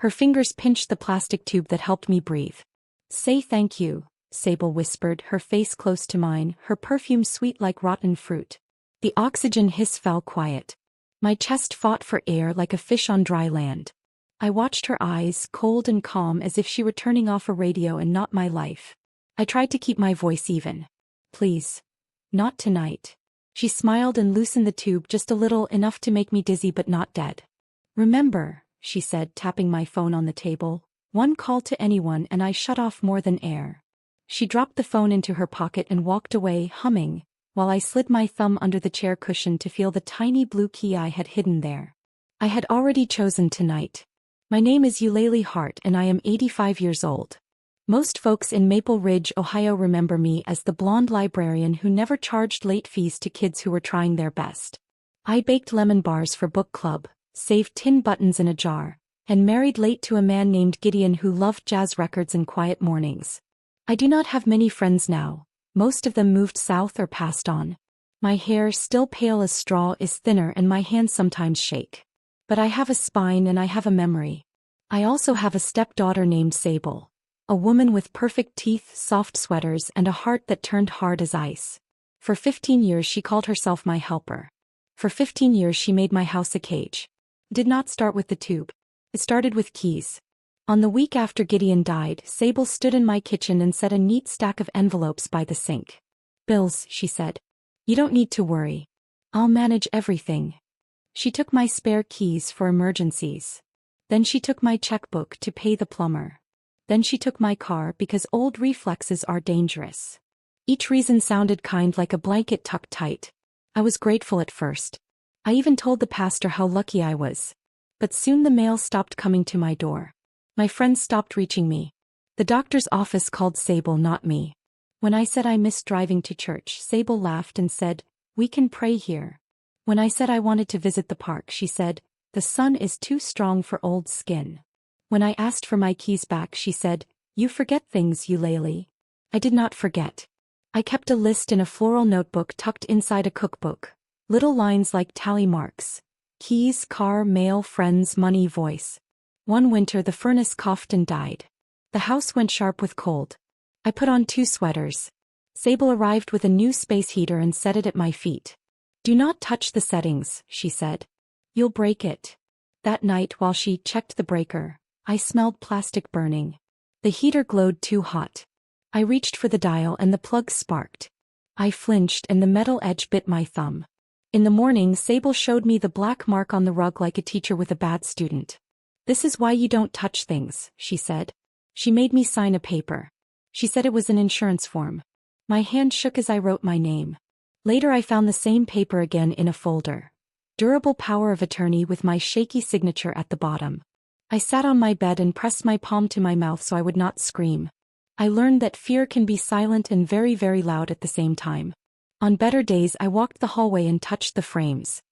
Her fingers pinched the plastic tube that helped me breathe. "Say thank you," Sable whispered, her face close to mine, her perfume sweet like rotten fruit. The oxygen hiss fell quiet. My chest fought for air like a fish on dry land. I watched her eyes, cold and calm as if she were turning off a radio and not my life. I tried to keep my voice even. "Please. Not tonight." She smiled and loosened the tube just a little, enough to make me dizzy but not dead. "Remember," she said, tapping my phone on the table, "one call to anyone and I shut off more than air." She dropped the phone into her pocket and walked away, humming, while I slid my thumb under the chair cushion to feel the tiny blue key I had hidden there. I had already chosen tonight. My name is Eulalie Hart and I am 85 years old. Most folks in Maple Ridge, Ohio remember me as the blonde librarian who never charged late fees to kids who were trying their best. I baked lemon bars for book club, saved tin buttons in a jar, and married late to a man named Gideon who loved jazz records and quiet mornings. I do not have many friends now. Most of them moved south or passed on. My hair, still pale as straw, is thinner and my hands sometimes shake. But I have a spine and I have a memory. I also have a stepdaughter named Sable. A woman with perfect teeth, soft sweaters, and a heart that turned hard as ice. For 15 years she called herself my helper. For 15 years she made my house a cage. It did not start with the tube. It started with keys. On the week after Gideon died, Sable stood in my kitchen and set a neat stack of envelopes by the sink. "Bills," she said. "You don't need to worry. I'll manage everything." She took my spare keys for emergencies. Then she took my checkbook to pay the plumber. Then she took my car because old reflexes are dangerous. Each reason sounded kind, like a blanket tucked tight. I was grateful at first. I even told the pastor how lucky I was. But soon the mail stopped coming to my door. My friends stopped reaching me. The doctor's office called Sable, not me. When I said I missed driving to church, Sable laughed and said, "We can pray here." When I said I wanted to visit the park, she said, "The sun is too strong for old skin." When I asked for my keys back, she said, "You forget things, Eulalie." I did not forget. I kept a list in a floral notebook tucked inside a cookbook. Little lines like tally marks. Keys, car, mail, friends, money, voice. One winter the furnace coughed and died. The house went sharp with cold. I put on 2 sweaters. Sable arrived with a new space heater and set it at my feet. "Do not touch the settings," she said. "You'll break it." That night, while she checked the breaker, I smelled plastic burning. The heater glowed too hot. I reached for the dial and the plug sparked. I flinched and the metal edge bit my thumb. In the morning, Sable showed me the black mark on the rug like a teacher with a bad student. "This is why you don't touch things," she said. She made me sign a paper. She said it was an insurance form. My hand shook as I wrote my name. Later I found the same paper again in a folder. Durable power of attorney with my shaky signature at the bottom. I sat on my bed and pressed my palm to my mouth so I would not scream. I learned that fear can be silent and very, very loud at the same time. On better days I walked the hallway and touched the frames.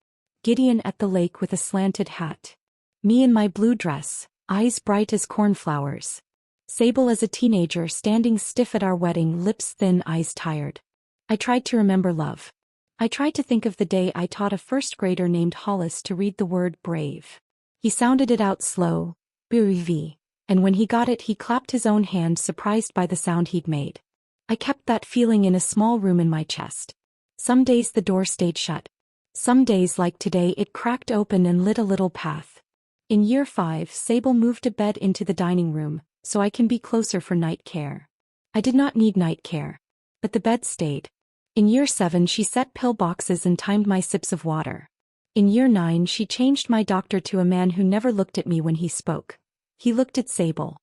Gideon at the lake with a slanted hat. Me in my blue dress, eyes bright as cornflowers. Sable as a teenager standing stiff at our wedding, lips thin, eyes tired. I tried to remember love. I tried to think of the day I taught a first grader named Hollis to read the word brave. He sounded it out slow, brave, and when he got it he clapped his own hand, surprised by the sound he'd made. I kept that feeling in a small room in my chest. Some days the door stayed shut. Some days, like today, it cracked open and lit a little path. In year 5, Sable moved a bed into the dining room, so I can be closer for night care. I did not need night care. But the bed stayed. In year 7 she set pill boxes and timed my sips of water. In year 9 she changed my doctor to a man who never looked at me when he spoke. He looked at Sable.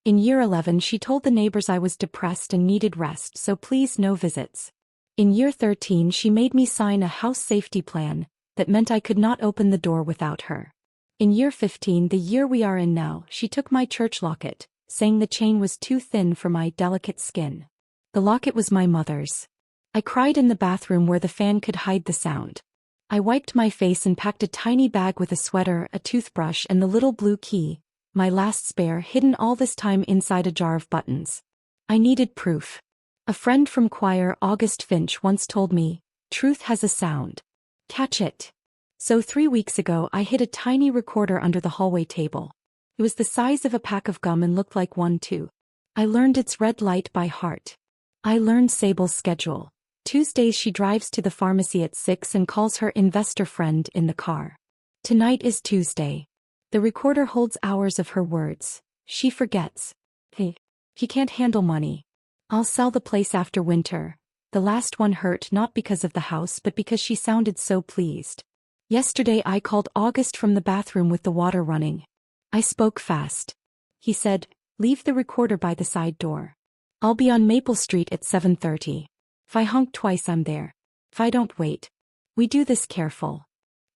In year 11 she told the neighbors I was depressed and needed rest, so please no visits. In year 13 she made me sign a house safety plan, that meant I could not open the door without her. In year 15, the year we are in now, she took my church locket, saying the chain was too thin for my delicate skin. The locket was my mother's. I cried in the bathroom where the fan could hide the sound. I wiped my face and packed a tiny bag with a sweater, a toothbrush and the little blue key, my last spare, hidden all this time inside a jar of buttons. I needed proof. A friend from choir, August Finch, once told me, "Truth has a sound. Catch it." So 3 weeks ago I hid a tiny recorder under the hallway table. It was the size of a pack of gum and looked like one too. I learned its red light by heart. I learned Sable's schedule. Tuesdays she drives to the pharmacy at 6 and calls her investor friend in the car. Tonight is Tuesday. The recorder holds hours of her words. She forgets. He can't handle money. I'll sell the place after winter. The last one hurt not because of the house but because she sounded so pleased. Yesterday I called August from the bathroom with the water running. I spoke fast. He said, "Leave the recorder by the side door. I'll be on Maple Street at 7:30. If I honk twice I'm there. If I don't wait. We do this careful."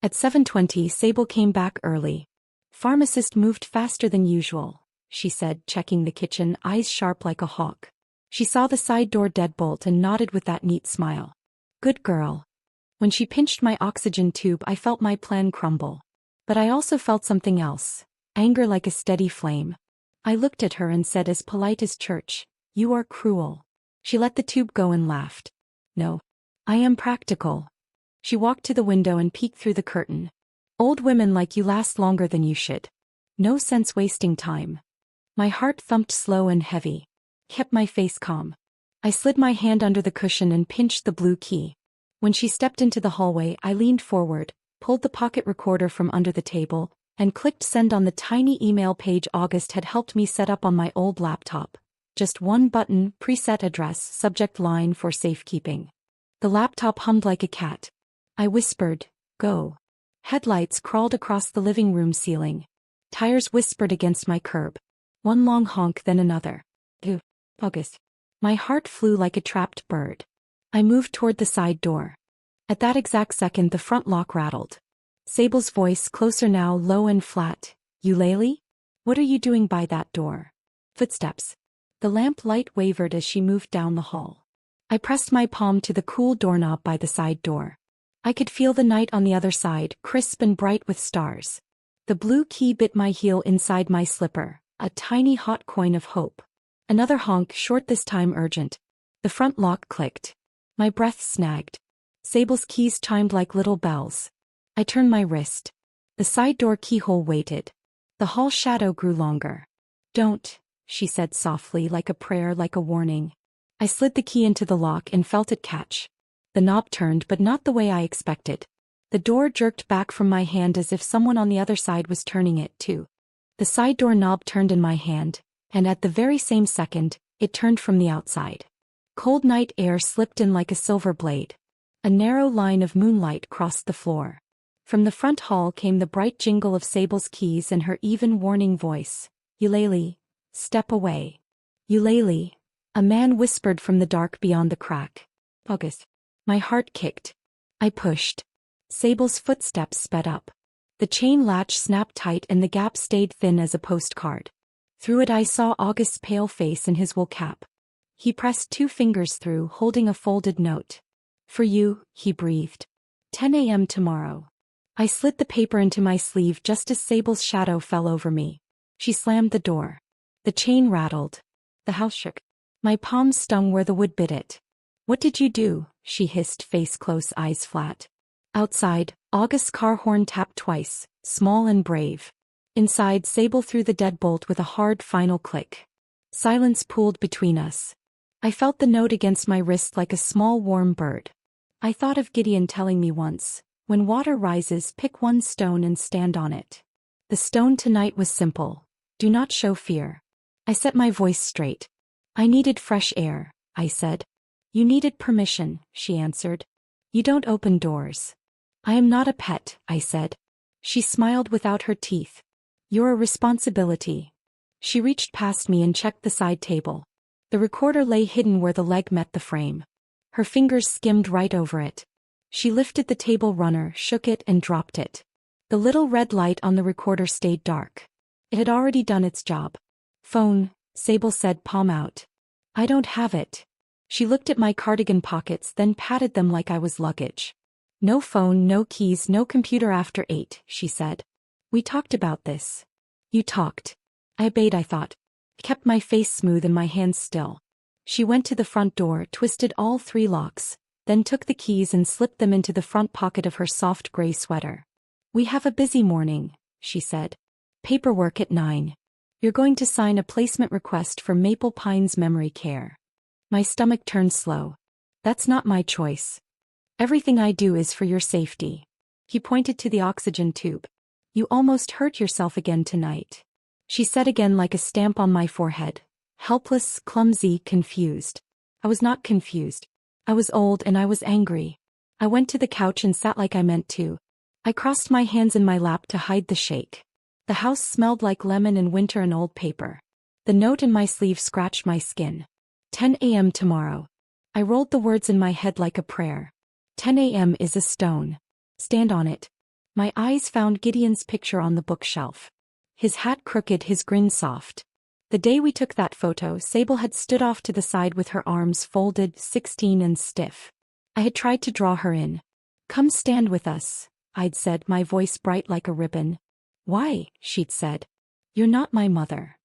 At 7:20 Sable came back early. "Pharmacist moved faster than usual," she said, checking the kitchen, eyes sharp like a hawk. She saw the side door deadbolt and nodded with that neat smile. "Good girl." When she pinched my oxygen tube I felt my plan crumble. But I also felt something else. Anger like a steady flame. I looked at her and said as polite as church, "You are cruel." She let the tube go and laughed. "No. I am practical." She walked to the window and peeked through the curtain. "Old women like you last longer than you should. No sense wasting time." My heart thumped slow and heavy. Kept my face calm. I slid my hand under the cushion and pinched the blue key. When she stepped into the hallway I leaned forward, pulled the pocket recorder from under the table, and clicked send on the tiny email page August had helped me set up on my old laptop. Just one button, preset address, subject line for safekeeping. The laptop hummed like a cat. I whispered, "Go." Headlights crawled across the living room ceiling. Tires whispered against my curb. One long honk then another. August. My heart flew like a trapped bird. I moved toward the side door. At that exact second the front lock rattled. Sable's voice, closer now, low and flat. "Eulalie? What are you doing by that door?" Footsteps. The lamp light wavered as she moved down the hall. I pressed my palm to the cool doorknob by the side door. I could feel the night on the other side, crisp and bright with stars. The blue key bit my heel inside my slipper, a tiny hot coin of hope. Another honk, short this time urgent. The front lock clicked. My breath snagged. Sable's keys chimed like little bells. I turned my wrist. The side door keyhole waited. The hall shadow grew longer. "Don't," she said softly, like a prayer, like a warning. I slid the key into the lock and felt it catch. The knob turned, but not the way I expected. The door jerked back from my hand as if someone on the other side was turning it too. The side door knob turned in my hand, and at the very same second, it turned from the outside. Cold night air slipped in like a silver blade. A narrow line of moonlight crossed the floor. From the front hall came the bright jingle of Sable's keys and her even warning voice. "Eulalie, step away." "Eulalie," a man whispered from the dark beyond the crack. "August." My heart kicked. I pushed. Sable's footsteps sped up. The chain latch snapped tight and the gap stayed thin as a postcard. Through it I saw August's pale face and his wool cap. He pressed 2 fingers through, holding a folded note. "For you," he breathed. 10 a.m. tomorrow. I slid the paper into my sleeve just as Sable's shadow fell over me. She slammed the door. The chain rattled. The house shook. My palms stung where the wood bit it. "What did you do?" she hissed, face close, eyes flat. Outside, August's car horn tapped twice, small and brave. Inside, Sable threw the deadbolt with a hard final click. Silence pooled between us. I felt the note against my wrist like a small warm bird. I thought of Gideon telling me once, "When water rises, pick one stone and stand on it." The stone tonight was simple. Do not show fear. I set my voice straight. "I needed fresh air," I said. "You needed permission," she answered. "You don't open doors." "I am not a pet," I said. She smiled without her teeth. "You're a responsibility." She reached past me and checked the side table. The recorder lay hidden where the leg met the frame. Her fingers skimmed right over it. She lifted the table runner, shook it and dropped it. The little red light on the recorder stayed dark. It had already done its job. "Phone," Sable said, palm out. "I don't have it." She looked at my cardigan pockets, then patted them like I was luggage. "No phone, no keys, no computer after 8, she said. "We talked about this." "You talked." I obeyed, I thought. Kept my face smooth and my hands still. She went to the front door, twisted all 3 locks, then took the keys and slipped them into the front pocket of her soft gray sweater. "We have a busy morning," she said. Paperwork at 9. You're going to sign a placement request for Maple Pines Memory Care. My stomach turned slow. That's not my choice. Everything I do is for your safety. He pointed to the oxygen tube. You almost hurt yourself again tonight. She said again like a stamp on my forehead. Helpless, clumsy, confused. I was not confused. I was old and I was angry. I went to the couch and sat like I meant to. I crossed my hands in my lap to hide the shake. The house smelled like lemon and winter and old paper. The note in my sleeve scratched my skin. 10 a.m. tomorrow. I rolled the words in my head like a prayer. 10 a.m. is a stone. Stand on it. My eyes found Gideon's picture on the bookshelf. His hat crooked, his grin soft. The day we took that photo, Sable had stood off to the side with her arms folded, 16 and stiff. I had tried to draw her in. Come stand with us, I'd said, my voice bright like a ribbon. Why, she'd said. You're not my mother.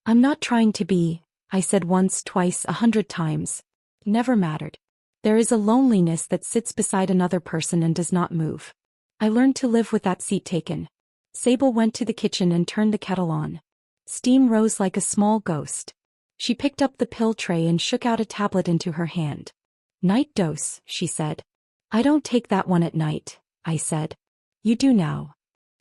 I'm not trying to be, I said once, twice, 100 times. Never mattered. There is a loneliness that sits beside another person and does not move. I learned to live with that seat taken. Sable went to the kitchen and turned the kettle on. Steam rose like a small ghost. She picked up the pill tray and shook out a tablet into her hand. Night dose, she said. I don't take that one at night, I said. You do now.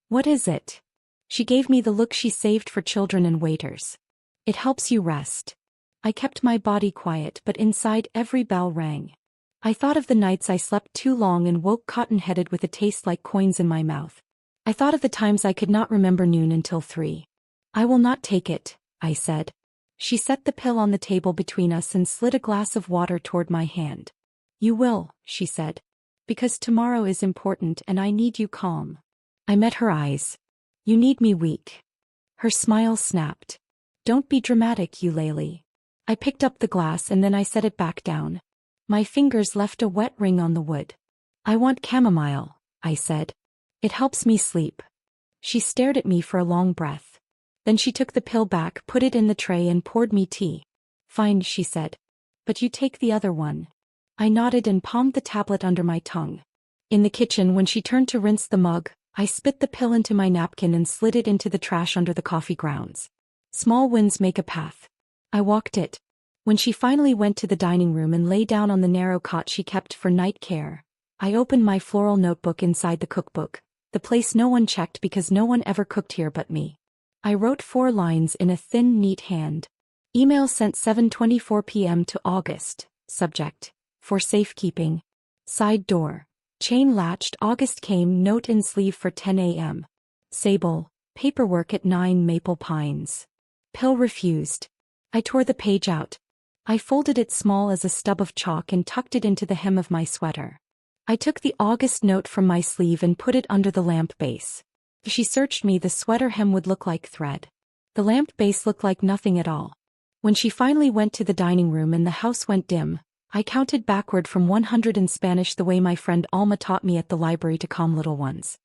What is it? She gave me the look she saved for children and waiters. It helps you rest. I kept my body quiet, but inside every bell rang. I thought of the nights I slept too long and woke cotton-headed with a taste like coins in my mouth. I thought of the times I could not remember noon until 3. I will not take it, I said. She set the pill on the table between us and slid a glass of water toward my hand. You will, she said. Because tomorrow is important and I need you calm. I met her eyes. You need me weak. Her smile snapped. Don't be dramatic, Eulalie. I picked up the glass and then I set it back down. My fingers left a wet ring on the wood. I want chamomile, I said. It helps me sleep. She stared at me for a long breath. Then she took the pill back, put it in the tray and poured me tea. Fine, she said. But you take the other one. I nodded and palmed the tablet under my tongue. In the kitchen, when she turned to rinse the mug, I spit the pill into my napkin and slid it into the trash under the coffee grounds. Small winds make a path. I walked it. When she finally went to the dining room and lay down on the narrow cot she kept for night care, I opened my floral notebook inside the cookbook, the place no one checked because no one ever cooked here but me. I wrote 4 lines in a thin, neat hand. Email sent 7:24 p.m. to August. Subject: for safekeeping. Side door. Chain latched. August came. Note in sleeve for 10 a.m. Sable. Paperwork at 9 Maple Pines. Pill refused. I tore the page out. I folded it small as a stub of chalk and tucked it into the hem of my sweater. I took the August note from my sleeve and put it under the lamp base. If she searched me, the sweater hem would look like thread. The lamp base looked like nothing at all. When she finally went to the dining room and the house went dim, I counted backward from 100 in Spanish the way my friend Alma taught me at the library to calm little ones.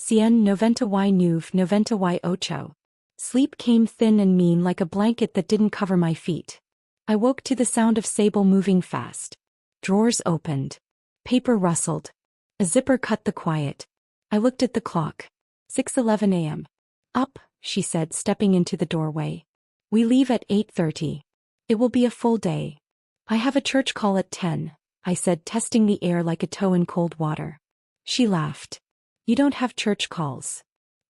198. Sleep came thin and mean like a blanket that didn't cover my feet. I woke to the sound of Sable moving fast. Drawers opened. Paper rustled. A zipper cut the quiet. I looked at the clock. 6:11 a.m. Up, she said, stepping into the doorway. We leave at 8:30. It will be a full day. I have a church call at 10, I said, testing the air like a toe in cold water. She laughed. You don't have church calls.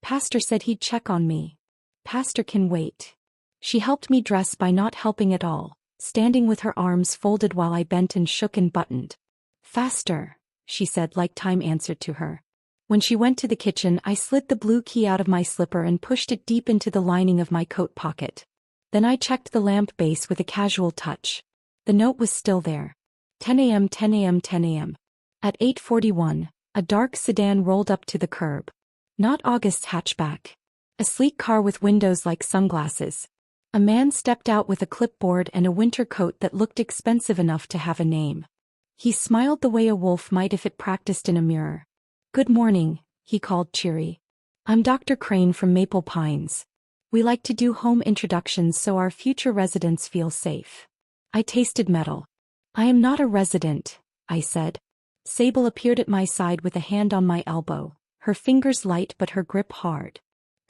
Pastor said he'd check on me. Pastor can wait. She helped me dress by not helping at all, standing with her arms folded while I bent and shook and buttoned. Faster, she said like time answered to her. When she went to the kitchen, I slid the blue key out of my slipper and pushed it deep into the lining of my coat pocket. Then I checked the lamp base with a casual touch. The note was still there. 10 a.m. 10 a.m. 10 a.m. At 8:41, a dark sedan rolled up to the curb. Not August's hatchback. A sleek car with windows like sunglasses. A man stepped out with a clipboard and a winter coat that looked expensive enough to have a name. He smiled the way a wolf might if it practiced in a mirror. Good morning, he called cheery. I'm Dr. Crane from Maple Pines. We like to do home introductions so our future residents feel safe. I tasted metal. I am not a resident, I said. Sable appeared at my side with a hand on my elbow, her fingers light but her grip hard.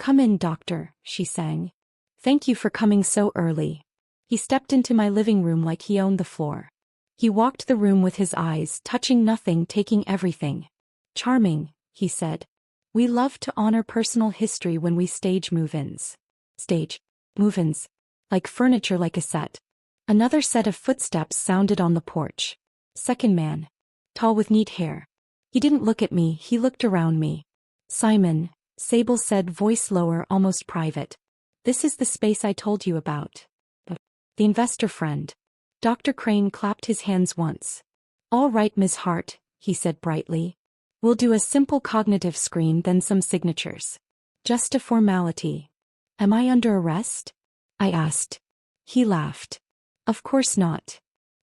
Come in, doctor, she sang. Thank you for coming so early. He stepped into my living room like he owned the floor. He walked the room with his eyes, touching nothing, taking everything. Charming, he said. We love to honor personal history when we stage move-ins. Stage move-ins. Like furniture, like a set. Another set of footsteps sounded on the porch. Second man. Tall with neat hair. He didn't look at me, he looked around me. Simon, Sable said, voice lower, almost private. This is the space I told you about. The investor friend. Dr. Crane clapped his hands once. All right, Ms. Hart, he said brightly. We'll do a simple cognitive screen, then some signatures. Just a formality. Am I under arrest? I asked. He laughed. Of course not.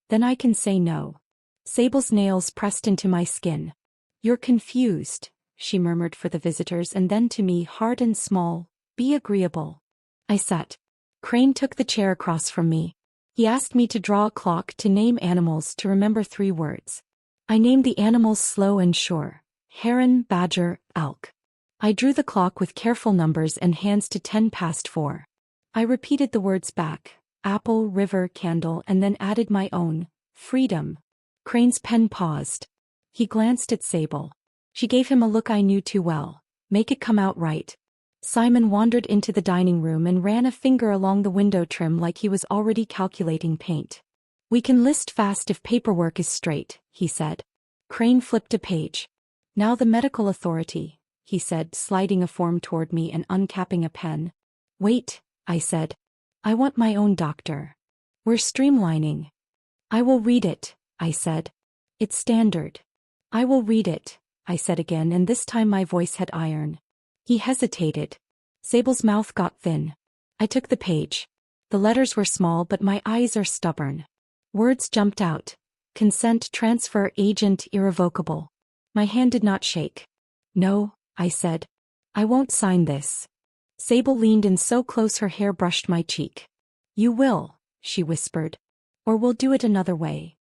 Then I can say no. Sable's nails pressed into my skin. You're confused, she murmured for the visitors, and then to me, hard and small, be agreeable. I sat. Crane took the chair across from me. He asked me to draw a clock, to name animals, to remember 3 words. I named the animals slow and sure. Heron, badger, elk. I drew the clock with careful numbers and hands to 4:10. I repeated the words back. Apple, river, candle, and then added my own. Freedom. Crane's pen paused. He glanced at Sable. She gave him a look I knew too well. Make it come out right. Simon wandered into the dining room and ran a finger along the window trim like he was already calculating paint. We can list fast if paperwork is straight, he said. Crane flipped a page. Now the medical authority, he said, sliding a form toward me and uncapping a pen. Wait, I said. I want my own doctor. We're streamlining. I will read it, I said. It's standard. I will read it, I said again, and this time my voice had iron. He hesitated. Sable's mouth got thin. I took the page. The letters were small, but my eyes are stubborn. Words jumped out. Consent, transfer, agent, irrevocable. My hand did not shake. No, I said. I won't sign this. Sable leaned in so close her hair brushed my cheek. You will, she whispered. Or we'll do it another way.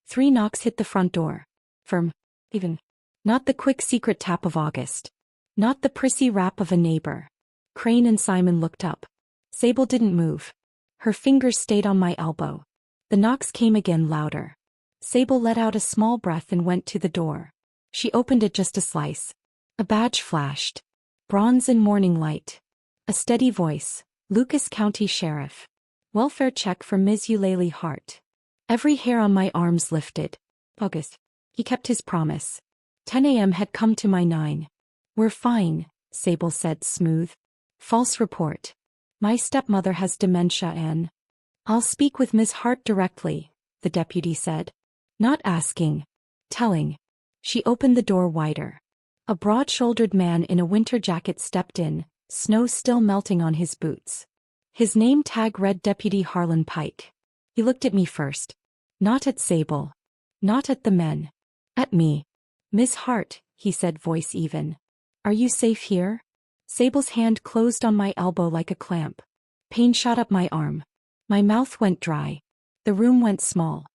3 knocks hit the front door. Firm. Even. Not the quick secret tap of August. Not the prissy rap of a neighbor. Crane and Simon looked up. Sable didn't move. Her fingers stayed on my elbow. The knocks came again, louder. Sable let out a small breath and went to the door. She opened it just a slice. A badge flashed. Bronze in morning light. A steady voice. Lucas County Sheriff. Welfare check for Ms. Eulalie Hart. Every hair on my arms lifted. August. He kept his promise. 10 a.m. had come to my 9. We're fine, Sable said, smooth. False report. My stepmother has dementia and... I'll speak with Ms. Hart directly, the deputy said. Not asking. Telling. She opened the door wider. A broad-shouldered man in a winter jacket stepped in, snow still melting on his boots. His name tag read Deputy Harlan Pike. He looked at me first. Not at Sable. Not at the men. At me. Miss Hart, he said, voice even. Are you safe here? Sable's hand closed on my elbow like a clamp. Pain shot up my arm. My mouth went dry. The room went small.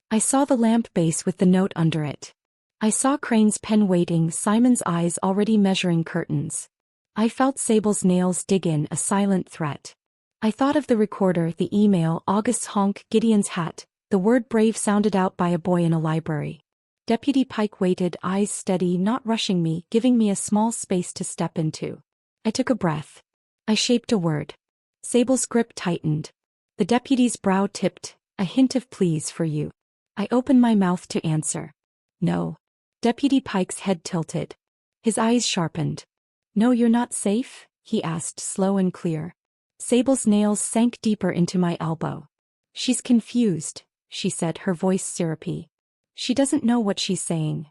I saw the lamp base with the note under it. I saw Crane's pen waiting, Simon's eyes already measuring curtains. I felt Sable's nails dig in, a silent threat. I thought of the recorder, the email, August's honk, Gideon's hat. The word brave sounded out by a boy in a library. Deputy Pike waited, eyes steady, not rushing me, giving me a small space to step into. I took a breath. I shaped a word. Sable's grip tightened. The deputy's brow tipped, a hint of please for you. I opened my mouth to answer. No. Deputy Pike's head tilted. His eyes sharpened. No, you're not safe? He asked, slow and clear. Sable's nails sank deeper into my elbow. She's confused, she said, her voice syrupy. She doesn't know what she's saying.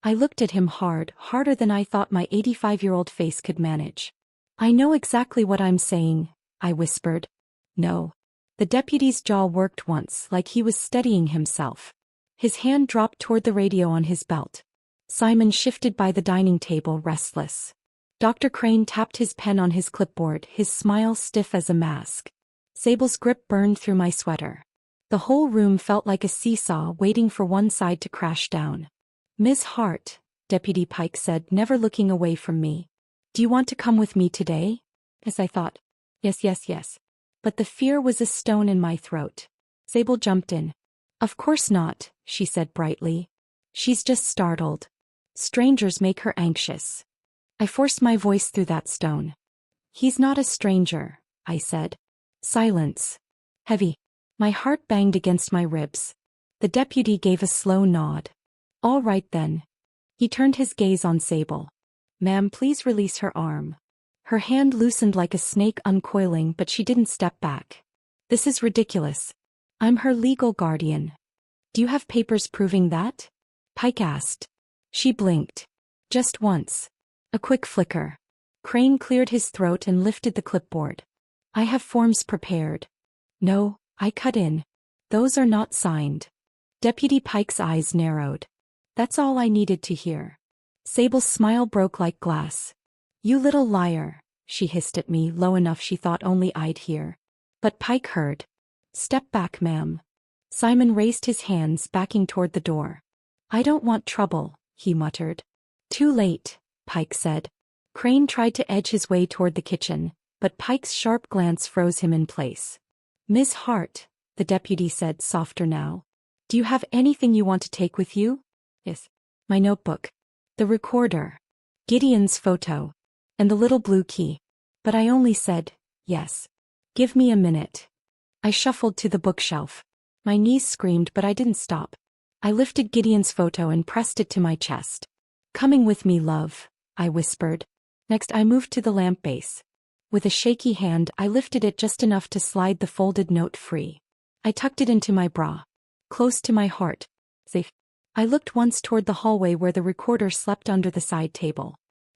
I looked at him hard, harder than I thought my 85-year-old face could manage. I know exactly what I'm saying, I whispered. No. The deputy's jaw worked once, like he was steadying himself. His hand dropped toward the radio on his belt. Simon shifted by the dining table, restless. Dr. Crane tapped his pen on his clipboard, his smile stiff as a mask. Sable's grip burned through my sweater. The whole room felt like a seesaw waiting for one side to crash down. Ms. Hart, Deputy Pike said, never looking away from me. Do you want to come with me today? As I thought. Yes, yes, yes. But the fear was a stone in my throat. Sable jumped in. Of course not, she said brightly. She's just startled. Strangers make her anxious. I forced my voice through that stone. He's not a stranger, I said. Silence. Heavy. My heart banged against my ribs. The deputy gave a slow nod. All right then. He turned his gaze on Sable. Ma'am, please release her arm. Her hand loosened like a snake uncoiling, but she didn't step back. This is ridiculous. I'm her legal guardian. Do you have papers proving that? Pike asked. She blinked. Just once. A quick flicker. Crane cleared his throat and lifted the clipboard. I have forms prepared. No, I cut in. Those are not signed. Deputy Pike's eyes narrowed. That's all I needed to hear. Sable's smile broke like glass. You little liar, she hissed at me low enough she thought only I'd hear. But Pike heard. Step back, ma'am. Simon raised his hands, backing toward the door. I don't want trouble, he muttered. Too late, Pike said. Crane tried to edge his way toward the kitchen, but Pike's sharp glance froze him in place. Miss Hart, the deputy said softer now. Do you have anything you want to take with you? Yes. My notebook. The recorder. Gideon's photo. And the little blue key. But I only said, yes. Give me a minute. I shuffled to the bookshelf. My knees screamed, but I didn't stop. I lifted Gideon's photo and pressed it to my chest. Coming with me, love, I whispered. Next I moved to the lamp base. With a shaky hand I lifted it just enough to slide the folded note free. I tucked it into my bra. Close to my heart. Safe. I looked once toward the hallway where the recorder slept under the side table.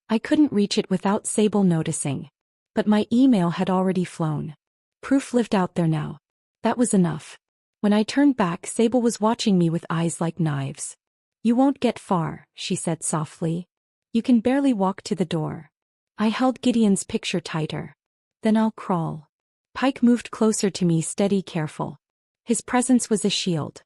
I couldn't reach it without Sable noticing. But my email had already flown. Proof lived out there now. That was enough. When I turned back, Sable was watching me with eyes like knives. You won't get far, she said softly. You can barely walk to the door. I held Gideon's picture tighter. Then I'll crawl. Pike moved closer to me, steady, careful. His presence was a shield.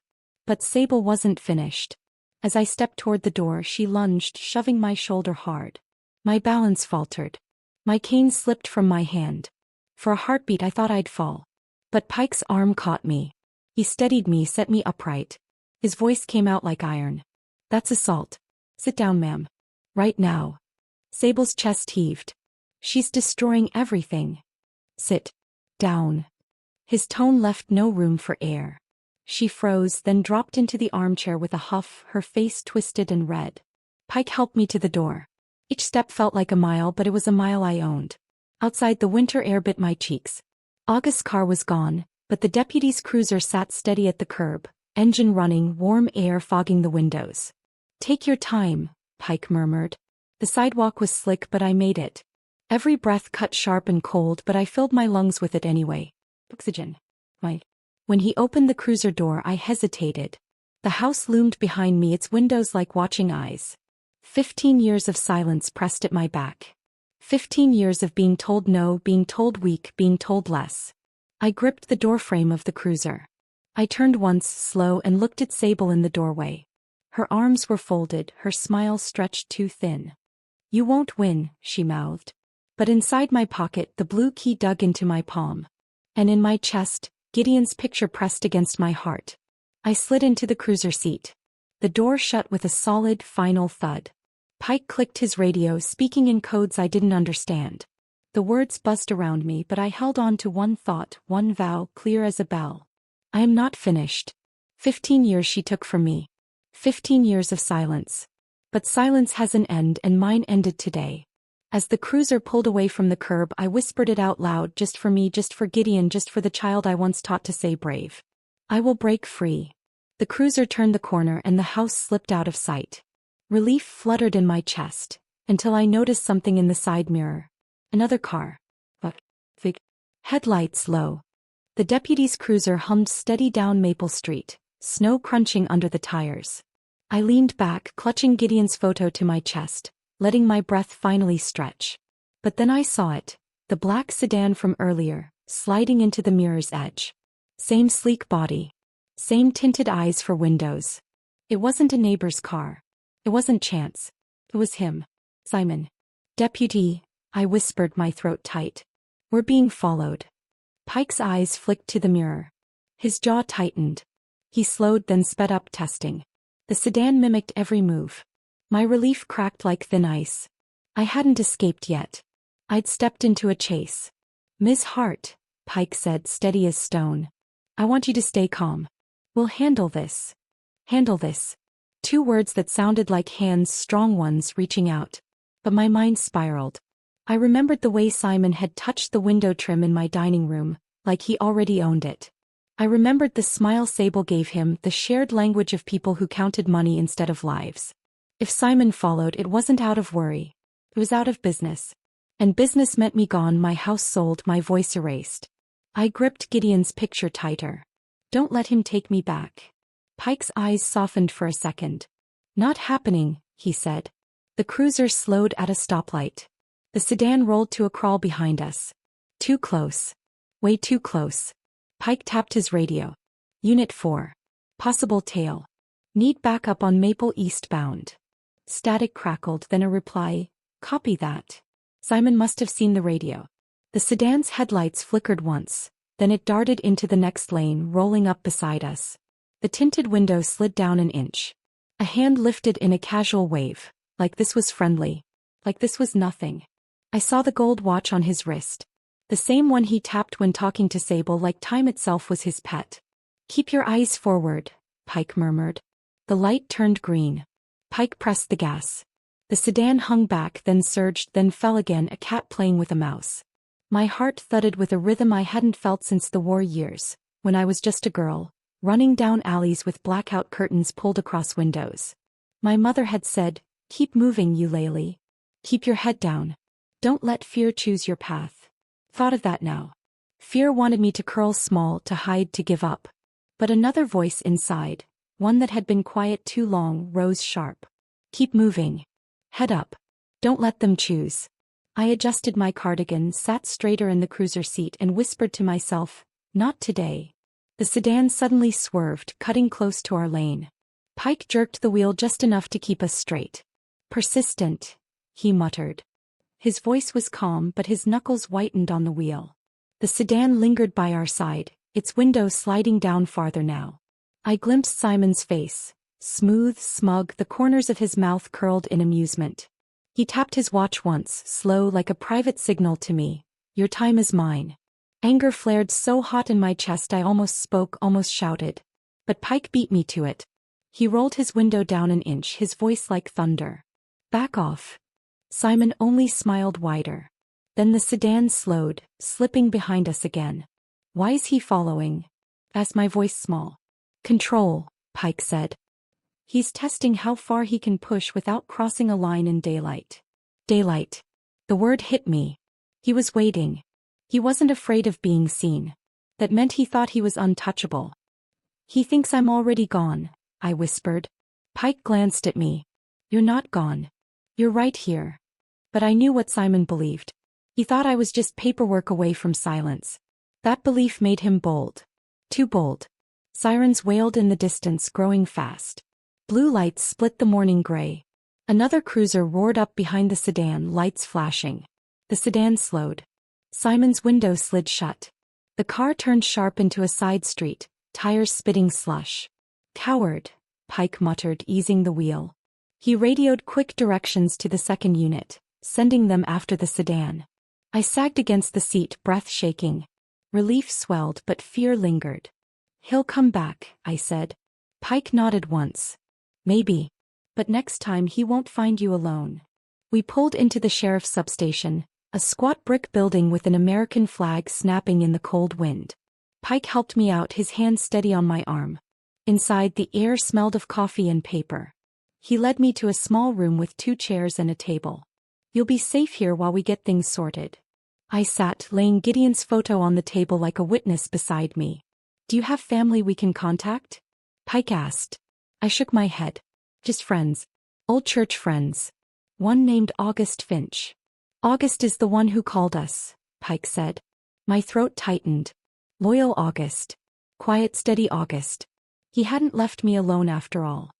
But Sable wasn't finished. As I stepped toward the door, she lunged, shoving my shoulder hard. My balance faltered. My cane slipped from my hand. For a heartbeat I thought I'd fall. But Pike's arm caught me. He steadied me, set me upright. His voice came out like iron. That's assault. Sit down, ma'am. Right now. Sable's chest heaved. She's destroying everything. Sit down. His tone left no room for air. She froze, then dropped into the armchair with a huff, her face twisted and red. Pike helped me to the door. Each step felt like a mile, but it was a mile I owned. Outside, the winter air bit my cheeks. August's car was gone, but the deputy's cruiser sat steady at the curb, engine running, warm air fogging the windows. Take your time, Pike murmured. The sidewalk was slick, but I made it. Every breath cut sharp and cold, but I filled my lungs with it anyway. Oxygen. When he opened the cruiser door, I hesitated. The house loomed behind me, its windows like watching eyes. 15 years of silence pressed at my back. 15 years of being told no, being told weak, being told less. I gripped the doorframe of the cruiser. I turned once, slow, and looked at Sable in the doorway. Her arms were folded, her smile stretched too thin. You won't win, she mouthed. But inside my pocket, the blue key dug into my palm. And in my chest, Gideon's picture pressed against my heart. I slid into the cruiser seat. The door shut with a solid, final thud. Pike clicked his radio, speaking in codes I didn't understand. The words buzzed around me, but I held on to one thought, one vow, clear as a bell. I am not finished. 15 years she took from me. 15 years of silence. But silence has an end, and mine ended today. As the cruiser pulled away from the curb, I whispered it out loud, just for me, just for Gideon, just for the child I once taught to say brave. I will break free. The cruiser turned the corner and the house slipped out of sight. Relief fluttered in my chest, until I noticed something in the side mirror. Another car. The headlights low. The deputy's cruiser hummed steady down Maple Street, snow crunching under the tires. I leaned back, clutching Gideon's photo to my chest, letting my breath finally stretch. But then I saw it, the black sedan from earlier, sliding into the mirror's edge. Same sleek body. Same tinted eyes for windows. It wasn't a neighbor's car. It wasn't chance. It was him. Simon. Deputy, I whispered, my throat tight. We're being followed. Pike's eyes flicked to the mirror. His jaw tightened. He slowed then sped up, testing. The sedan mimicked every move. My relief cracked like thin ice. I hadn't escaped yet. I'd stepped into a chase. "Ms. Hart," Pike said, steady as stone. "I want you to stay calm. We'll handle this." Handle this. Two words that sounded like hands, strong ones, reaching out. But my mind spiraled. I remembered the way Simon had touched the window trim in my dining room, like he already owned it. I remembered the smile Sable gave him, the shared language of people who counted money instead of lives. If Simon followed, it wasn't out of worry. It was out of business. And business meant me gone, my house sold, my voice erased. I gripped Gideon's picture tighter. "Don't let him take me back." Pike's eyes softened for a second. "Not happening," he said. The cruiser slowed at a stoplight. The sedan rolled to a crawl behind us. Too close. Way too close. Pike tapped his radio. "Unit 4. Possible tail. Need backup on Maple eastbound." Static crackled, then a reply. "Copy that." Simon must have seen the radio. The sedan's headlights flickered once, then it darted into the next lane, rolling up beside us. The tinted window slid down an inch. A hand lifted in a casual wave, like this was friendly. Like this was nothing. I saw the gold watch on his wrist. The same one he tapped when talking to Sable, like time itself was his pet. "Keep your eyes forward," Pike murmured. The light turned green. Pike pressed the gas. The sedan hung back, then surged, then fell again, a cat playing with a mouse. My heart thudded with a rhythm I hadn't felt since the war years, when I was just a girl, running down alleys with blackout curtains pulled across windows. My mother had said, "Keep moving, Eulalie. Keep your head down. Don't let fear choose your path." Thought of that now. Fear wanted me to curl small, to hide, to give up. But another voice inside, one that had been quiet too long, rose sharp. "Keep moving. Head up. Don't let them choose." I adjusted my cardigan, sat straighter in the cruiser seat, and whispered to myself, "Not today." The sedan suddenly swerved, cutting close to our lane. Pike jerked the wheel just enough to keep us straight. "Persistent," he muttered. His voice was calm, but his knuckles whitened on the wheel. The sedan lingered by our side, its window sliding down farther now. I glimpsed Simon's face. Smooth, smug, the corners of his mouth curled in amusement. He tapped his watch once, slow, like a private signal to me. "Your time is mine." Anger flared so hot in my chest I almost spoke, almost shouted. But Pike beat me to it. He rolled his window down an inch, his voice like thunder. "Back off." Simon only smiled wider. Then the sedan slowed, slipping behind us again. "Why's he following?" asked my voice small. "Control," Pike said. "He's testing how far he can push without crossing a line in daylight." Daylight. The word hit me. He was waiting. He wasn't afraid of being seen. That meant he thought he was untouchable. "He thinks I'm already gone," I whispered. Pike glanced at me. "You're not gone. You're right here." But I knew what Simon believed. He thought I was just paperwork away from silence. That belief made him bold. Too bold. Sirens wailed in the distance, growing fast. Blue lights split the morning gray. Another cruiser roared up behind the sedan, lights flashing. The sedan slowed. Simon's window slid shut. The car turned sharp into a side street, tires spitting slush. "Coward," Pike muttered, easing the wheel. He radioed quick directions to the second unit, sending them after the sedan. I sagged against the seat, breath shaking. Relief swelled, but fear lingered. "He'll come back," I said. Pike nodded once. "Maybe. But next time he won't find you alone." We pulled into the sheriff's substation, a squat brick building with an American flag snapping in the cold wind. Pike helped me out, his hand steady on my arm. Inside, the air smelled of coffee and paper. He led me to a small room with 2 chairs and a table. "You'll be safe here while we get things sorted." I sat, laying Gideon's photo on the table like a witness beside me. "Do you have family we can contact?" Pike asked. I shook my head. "Just friends. Old church friends. One named August Finch." "August is the one who called us," Pike said. My throat tightened. Loyal August. Quiet, steady August. He hadn't left me alone after all.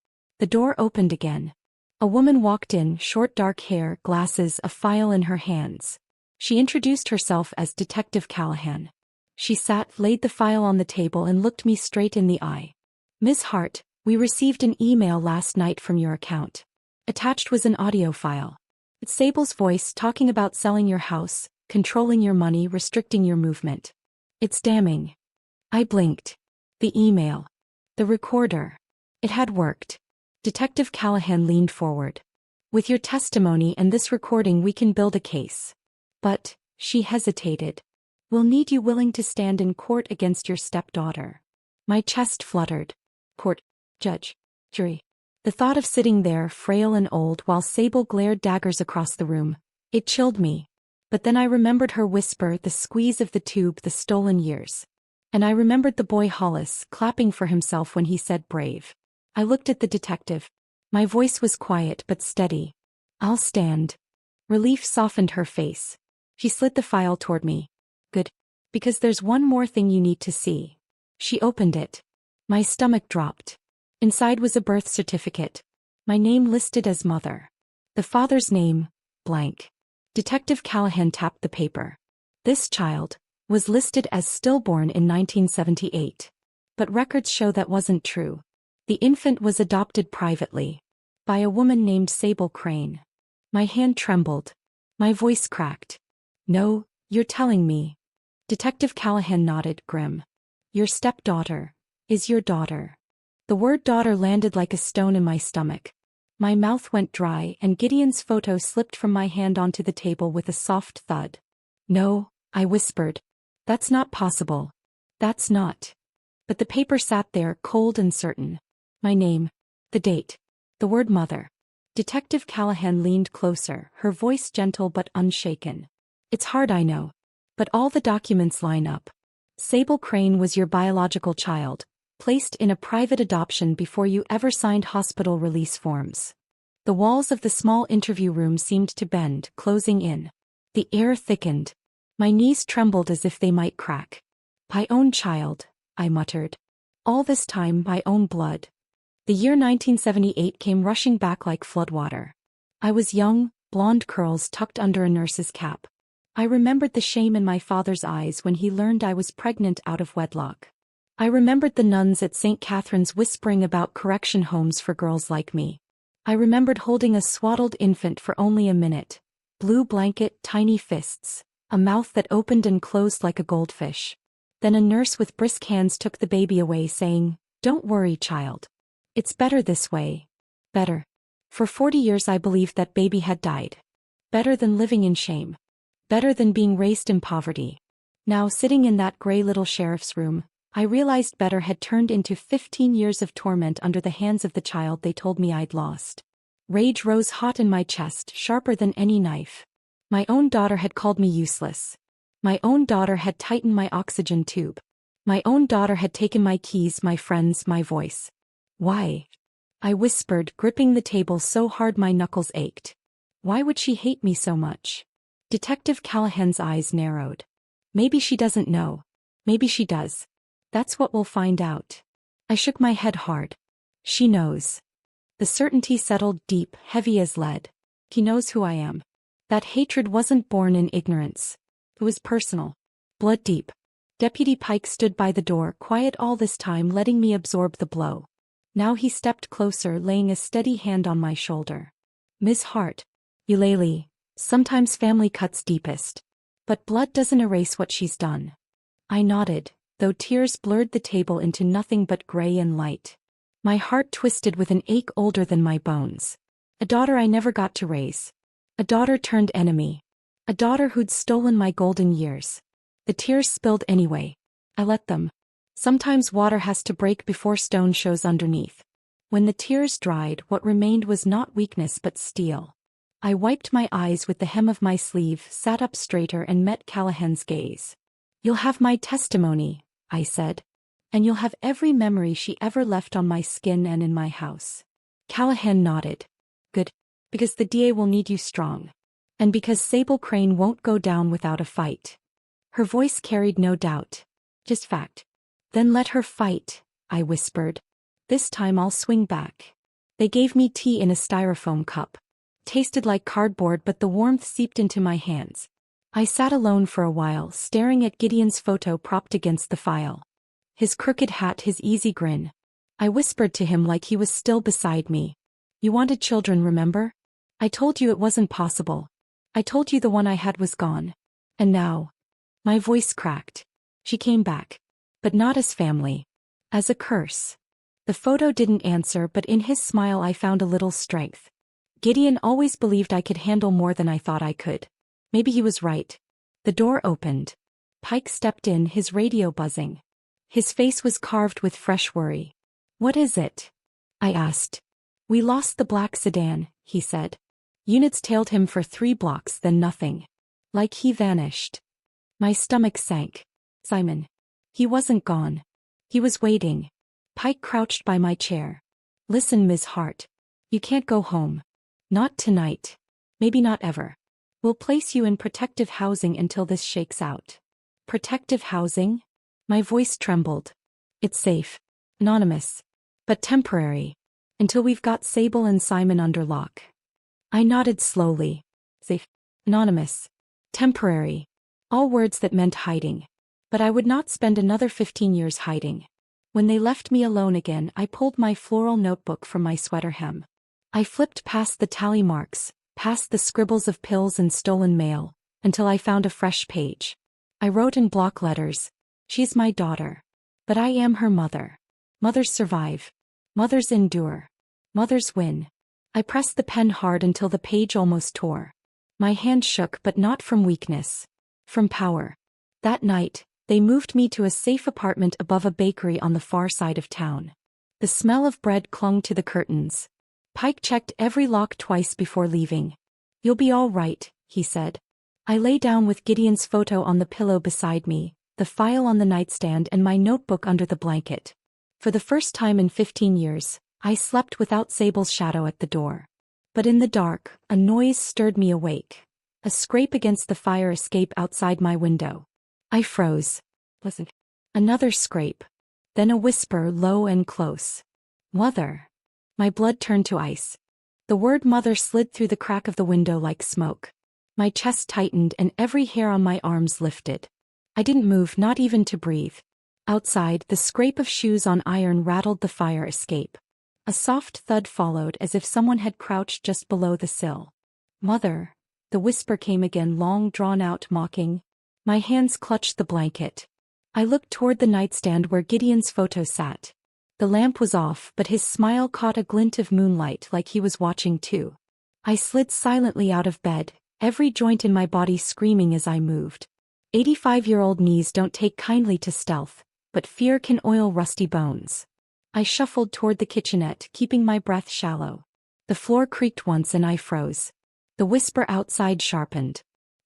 The door opened again. A woman walked in, short dark hair, glasses, a file in her hands. She introduced herself as Detective Callahan. She sat, laid the file on the table and looked me straight in the eye. Ms. Hart, we received an email last night from your account. Attached was an audio file. It's Sable's voice talking about selling your house, controlling your money, restricting your movement. It's damning. I blinked. The email. The recorder. It had worked. Detective Callahan leaned forward. With your testimony and this recording we can build a case. But, she hesitated. We'll need you willing to stand in court against your stepdaughter. My chest fluttered. Court, judge, jury. The thought of sitting there, frail and old, while Sable glared daggers across the room, it chilled me. But then I remembered her whisper, the squeeze of the tube, the stolen years. And I remembered the boy Hollis, clapping for himself when he said brave. I looked at the detective. My voice was quiet but steady. I'll stand. Relief softened her face. She slid the file toward me. Good. Because there's one more thing you need to see. She opened it. My stomach dropped. Inside was a birth certificate. My name listed as mother. The father's name, blank. Detective Callahan tapped the paper. This child was listed as stillborn in 1978. But records show that wasn't true. The infant was adopted privately. By a woman named Sable Crane. My hand trembled. My voice cracked. No, you're telling me. Detective Callahan nodded, grim. Your stepdaughter is your daughter. The word daughter landed like a stone in my stomach. My mouth went dry and Gideon's photo slipped from my hand onto the table with a soft thud. No, I whispered. That's not possible. That's not. But the paper sat there, cold and certain. My name. The date. The word mother. Detective Callahan leaned closer, her voice gentle but unshaken. It's hard, I know. But all the documents line up. Sable Crane was your biological child, placed in a private adoption before you ever signed hospital release forms. The walls of the small interview room seemed to bend, closing in. The air thickened. My knees trembled as if they might crack. My own child, I muttered. All this time, my own blood. The year 1978 came rushing back like floodwater. I was young, blonde curls tucked under a nurse's cap. I remembered the shame in my father's eyes when he learned I was pregnant out of wedlock. I remembered the nuns at St. Catherine's whispering about correction homes for girls like me. I remembered holding a swaddled infant for only a minute. Blue blanket, tiny fists, a mouth that opened and closed like a goldfish. Then a nurse with brisk hands took the baby away, saying, "Don't worry, child. It's better this way. Better." For 40 years I believed that baby had died. Better than living in shame. Better than being raised in poverty. Now, sitting in that gray little sheriff's room, I realized better had turned into 15 years of torment under the hands of the child they told me I'd lost. Rage rose hot in my chest, sharper than any knife. My own daughter had called me useless. My own daughter had tightened my oxygen tube. My own daughter had taken my keys, my friends, my voice. Why? I whispered, gripping the table so hard my knuckles ached. Why would she hate me so much? Detective Callahan's eyes narrowed. Maybe she doesn't know. Maybe she does. That's what we'll find out. I shook my head hard. She knows. The certainty settled deep, heavy as lead. He knows who I am. That hatred wasn't born in ignorance. It was personal. Blood deep. Deputy Pike stood by the door, quiet all this time, letting me absorb the blow. Now he stepped closer, laying a steady hand on my shoulder. Ms. Hart. Eulalie, sometimes family cuts deepest. But blood doesn't erase what she's done. I nodded, though tears blurred the table into nothing but gray and light. My heart twisted with an ache older than my bones. A daughter I never got to raise. A daughter turned enemy. A daughter who'd stolen my golden years. The tears spilled anyway. I let them. Sometimes water has to break before stone shows underneath. When the tears dried, what remained was not weakness but steel. I wiped my eyes with the hem of my sleeve, sat up straighter and met Callahan's gaze. You'll have my testimony, I said. And you'll have every memory she ever left on my skin and in my house. Callahan nodded. Good. Because the DA will need you strong. And because Sable Crane won't go down without a fight. Her voice carried no doubt. Just fact. Then let her fight, I whispered. This time I'll swing back. They gave me tea in a styrofoam cup. Tasted like cardboard, but the warmth seeped into my hands. I sat alone for a while, staring at Gideon's photo propped against the file. His crooked hat, his easy grin. I whispered to him like he was still beside me. You wanted children, remember? I told you it wasn't possible. I told you the one I had was gone. And now. My voice cracked. She came back. But not as family. As a curse. The photo didn't answer, but in his smile I found a little strength. Gideon always believed I could handle more than I thought I could. Maybe he was right. The door opened. Pike stepped in, his radio buzzing. His face was carved with fresh worry. What is it? I asked. We lost the black sedan, he said. Units tailed him for 3 blocks, then nothing. Like he vanished. My stomach sank. Simon. He wasn't gone. He was waiting. Pike crouched by my chair. Listen, Ms. Hart. You can't go home. Not tonight. Maybe not ever. We'll place you in protective housing until this shakes out. Protective housing? My voice trembled. It's safe. Anonymous. But temporary. Until we've got Sable and Simon under lock. I nodded slowly. Safe. Anonymous. Temporary. All words that meant hiding. But I would not spend another 15 years hiding. When they left me alone again, I pulled my floral notebook from my sweater hem. I flipped past the tally marks, past the scribbles of pills and stolen mail, until I found a fresh page. I wrote in block letters, "She's my daughter. But I am her mother. Mothers survive. Mothers endure. Mothers win." I pressed the pen hard until the page almost tore. My hand shook, but not from weakness. From power. That night, they moved me to a safe apartment above a bakery on the far side of town. The smell of bread clung to the curtains. Pike checked every lock twice before leaving. You'll be all right, he said. I lay down with Gideon's photo on the pillow beside me, the file on the nightstand and my notebook under the blanket. For the first time in 15 years, I slept without Sable's shadow at the door. But in the dark, a noise stirred me awake. A scrape against the fire escape outside my window. I froze. Listen. Another scrape. Then a whisper, low and close. Mother. My blood turned to ice. The word mother slid through the crack of the window like smoke. My chest tightened and every hair on my arms lifted. I didn't move, not even to breathe. Outside, the scrape of shoes on iron rattled the fire escape. A soft thud followed as if someone had crouched just below the sill. Mother. The whisper came again, long drawn out, mocking. My hands clutched the blanket. I looked toward the nightstand where Gideon's photo sat. The lamp was off, but his smile caught a glint of moonlight like he was watching too. I slid silently out of bed, every joint in my body screaming as I moved. 85-year-old knees don't take kindly to stealth, but fear can oil rusty bones. I shuffled toward the kitchenette, keeping my breath shallow. The floor creaked once and I froze. The whisper outside sharpened.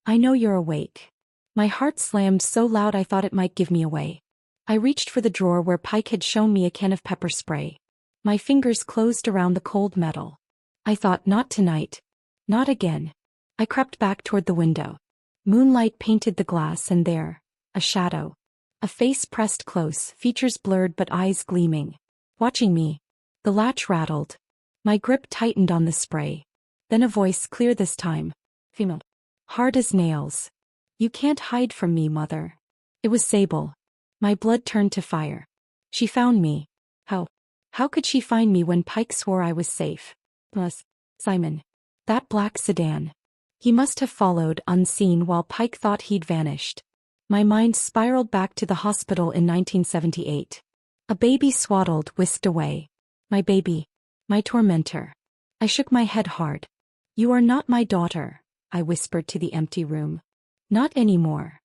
I know you're awake. My heart slammed so loud I thought it might give me away. I reached for the drawer where Pike had shown me a can of pepper spray. My fingers closed around the cold metal. I thought, not tonight. Not again. I crept back toward the window. Moonlight painted the glass and there, a shadow. A face pressed close, features blurred but eyes gleaming. Watching me. The latch rattled. My grip tightened on the spray. Then a voice, clear this time. Female. Hard as nails. You can't hide from me, Mother. It was Sable. My blood turned to fire. She found me. How? How could she find me when Pike swore I was safe? Plus, Simon. That black sedan. He must have followed unseen while Pike thought he'd vanished. My mind spiraled back to the hospital in 1978. A baby swaddled, whisked away. My baby. My tormentor. I shook my head hard. You are not my daughter, I whispered to the empty room. Not anymore.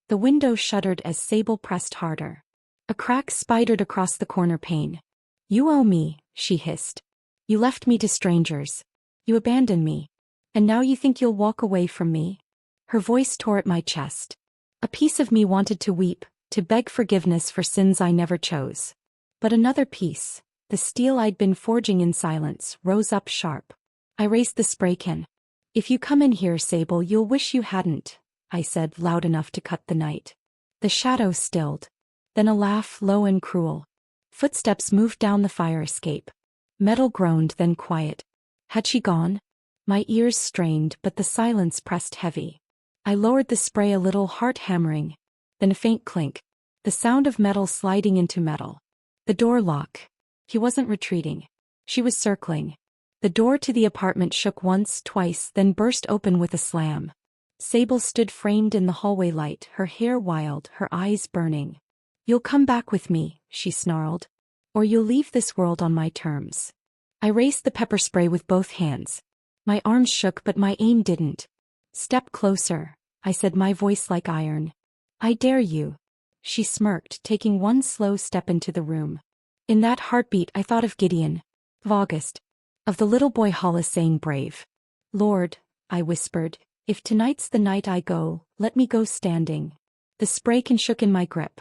The window shuddered as Sable pressed harder. A crack spidered across the corner pane. You owe me, she hissed. You left me to strangers. You abandoned me. And now you think you'll walk away from me? Her voice tore at my chest. A piece of me wanted to weep, to beg forgiveness for sins I never chose. But another piece, the steel I'd been forging in silence, rose up sharp. I raised the spray can. If you come in here, Sable, you'll wish you hadn't, I said, loud enough to cut the night. The shadow stilled. Then a laugh, low and cruel. Footsteps moved down the fire escape. Metal groaned, then quiet. Had she gone? My ears strained, but the silence pressed heavy. I lowered the spray a little, heart hammering. Then a faint clink. The sound of metal sliding into metal. The door lock. He wasn't retreating. She was circling. The door to the apartment shook once, twice, then burst open with a slam. Sable stood framed in the hallway light, her hair wild, her eyes burning. "You'll come back with me," she snarled. "Or you'll leave this world on my terms." I raised the pepper spray with both hands. My arms shook but my aim didn't. "Step closer," I said, my voice like iron. "I dare you." She smirked, taking one slow step into the room. In that heartbeat I thought of Gideon. Of August. Of the little boy Hollis saying brave. "Lord," I whispered, "if tonight's the night I go, let me go standing." The spray can shook in my grip.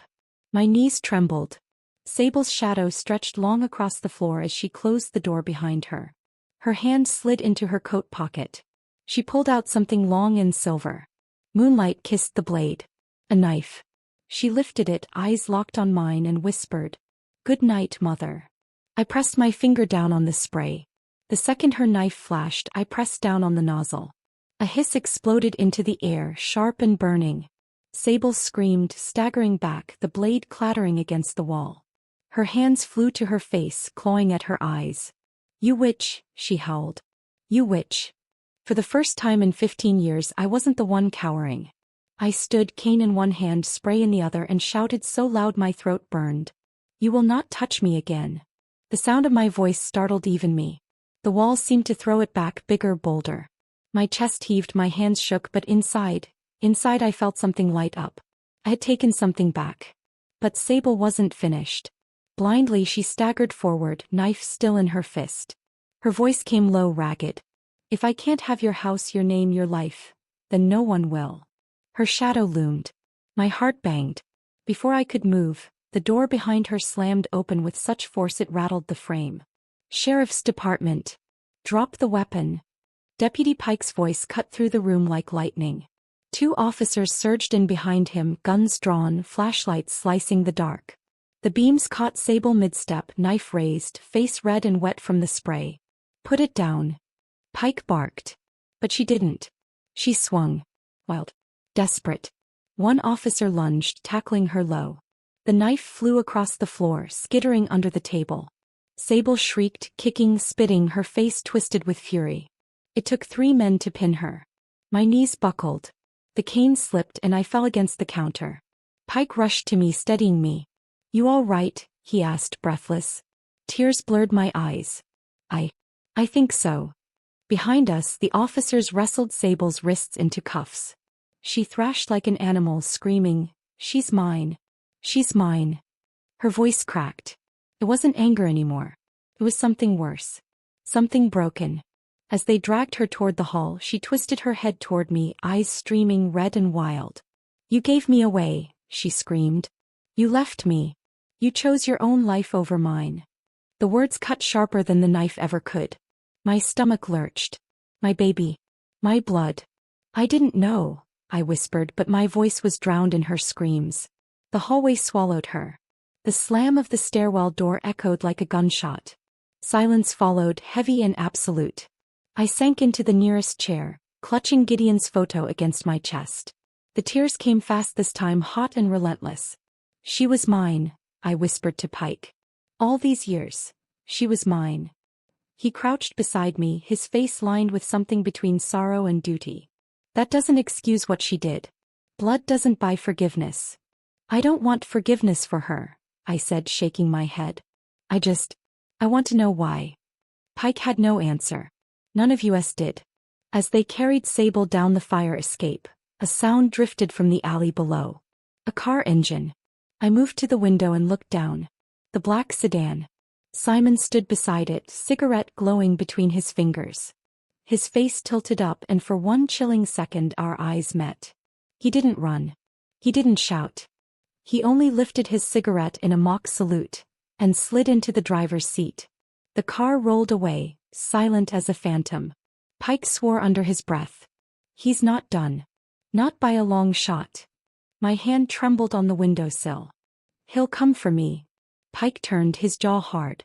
My knees trembled. Sable's shadow stretched long across the floor as she closed the door behind her. Her hand slid into her coat pocket. She pulled out something long and silver. Moonlight kissed the blade. A knife. She lifted it, eyes locked on mine, and whispered, "Good night, Mother." I pressed my finger down on the spray. The second her knife flashed, I pressed down on the nozzle. A hiss exploded into the air, sharp and burning. Sable screamed, staggering back, the blade clattering against the wall. Her hands flew to her face, clawing at her eyes. "You witch," she howled. "You witch." For the first time in 15 years I wasn't the one cowering. I stood, cane in one hand, spray in the other, and shouted so loud my throat burned. "You will not touch me again." The sound of my voice startled even me. The walls seemed to throw it back, bigger, bolder. My chest heaved, my hands shook, but inside I felt something light up. I had taken something back. But Sable wasn't finished. Blindly she staggered forward, knife still in her fist. Her voice came low, ragged. "If I can't have your house, your name, your life, then no one will." Her shadow loomed. My heart banged. Before I could move, the door behind her slammed open with such force it rattled the frame. "Sheriff's Department. Drop the weapon." Deputy Pike's voice cut through the room like lightning. 2 officers surged in behind him, guns drawn, flashlights slicing the dark. The beams caught Sable mid-step, knife raised, face red and wet from the spray. "Put it down." Pike barked. But she didn't. She swung. Wild. Desperate. One officer lunged, tackling her low. The knife flew across the floor, skittering under the table. Sable shrieked, kicking, spitting, her face twisted with fury. It took 3 men to pin her. My knees buckled. The cane slipped and I fell against the counter. Pike rushed to me, steadying me. "You all right?" he asked, breathless. Tears blurred my eyes. I think so." Behind us, the officers wrestled Sable's wrists into cuffs. She thrashed like an animal, screaming, "She's mine. She's mine." Her voice cracked. It wasn't anger anymore. It was something worse. Something broken. As they dragged her toward the hall, she twisted her head toward me, eyes streaming red and wild. "You gave me away," she screamed. "You left me. You chose your own life over mine." The words cut sharper than the knife ever could. My stomach lurched. "My baby. My blood." "I didn't know," I whispered, but my voice was drowned in her screams. The hallway swallowed her. The slam of the stairwell door echoed like a gunshot. Silence followed, heavy and absolute. I sank into the nearest chair, clutching Gideon's photo against my chest. The tears came fast this time, hot and relentless. "She was mine," I whispered to Pike. "All these years. She was mine." He crouched beside me, his face lined with something between sorrow and duty. "That doesn't excuse what she did. Blood doesn't buy forgiveness." "I don't want forgiveness for her," I said, shaking my head. I want to know why." Pike had no answer. None of us did. As they carried Sable down the fire escape, a sound drifted from the alley below. A car engine. I moved to the window and looked down. The black sedan. Simon stood beside it, cigarette glowing between his fingers. His face tilted up, and for one chilling second our eyes met. He didn't run. He didn't shout. He only lifted his cigarette in a mock salute, and slid into the driver's seat. The car rolled away, silent as a phantom. Pike swore under his breath. "He's not done. Not by a long shot." My hand trembled on the windowsill. "He'll come for me." Pike turned, his jaw hard.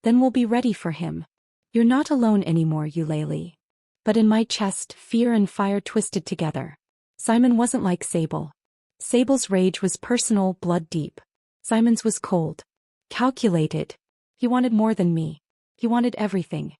"Then we'll be ready for him. You're not alone anymore, Eulalie." But in my chest, fear and fire twisted together. Simon wasn't like Sable. Sable's rage was personal, blood deep. Simon's was cold. Calculated. He wanted more than me. He wanted everything.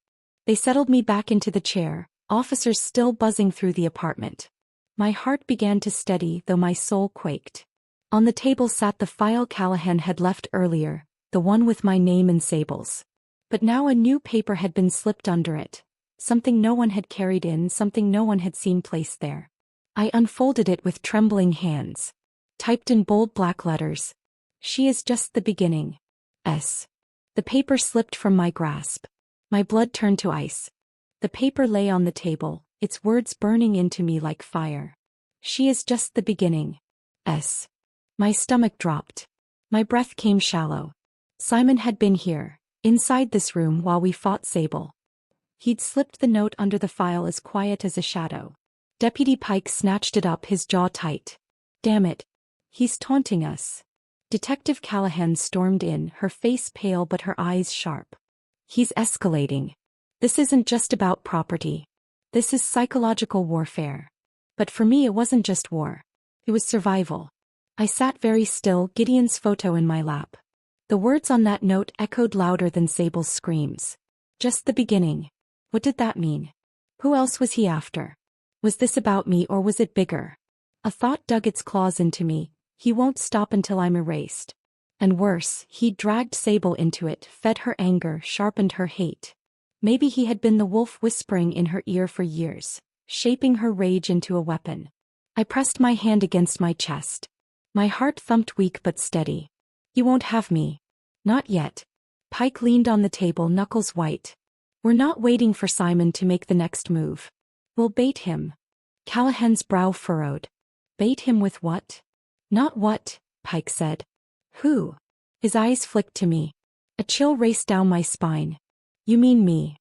They settled me back into the chair, officers still buzzing through the apartment. My heart began to steady, though my soul quaked. On the table sat the file Callahan had left earlier, the one with my name and Sable's. But now a new paper had been slipped under it. Something no one had carried in, something no one had seen placed there. I unfolded it with trembling hands. Typed in bold black letters. She is just the beginning. S. The paper slipped from my grasp. My blood turned to ice. The paper lay on the table, its words burning into me like fire. She is just the beginning. S. My stomach dropped. My breath came shallow. Simon had been here, inside this room while we fought Sable. He'd slipped the note under the file as quiet as a shadow. Deputy Pike snatched it up, his jaw tight. Damn it. He's taunting us. Detective Callahan stormed in, her face pale but her eyes sharp. He's escalating. This isn't just about property. This is psychological warfare. But for me it wasn't just war. It was survival. I sat very still, Gideon's photo in my lap. The words on that note echoed louder than Sable's screams. Just the beginning. What did that mean? Who else was he after? Was this about me or was it bigger? A thought dug its claws into me. He won't stop until I'm erased. And worse, he dragged Sable into it, fed her anger, sharpened her hate. Maybe he had been the wolf whispering in her ear for years, shaping her rage into a weapon. I pressed my hand against my chest. My heart thumped weak but steady. He won't have me. Not yet. Pike leaned on the table, knuckles white. We're not waiting for Simon to make the next move. We'll bait him. Callahan's brow furrowed. Bait him with what? Not what, Pike said. Who? His eyes flicked to me. A chill raced down my spine. You mean me?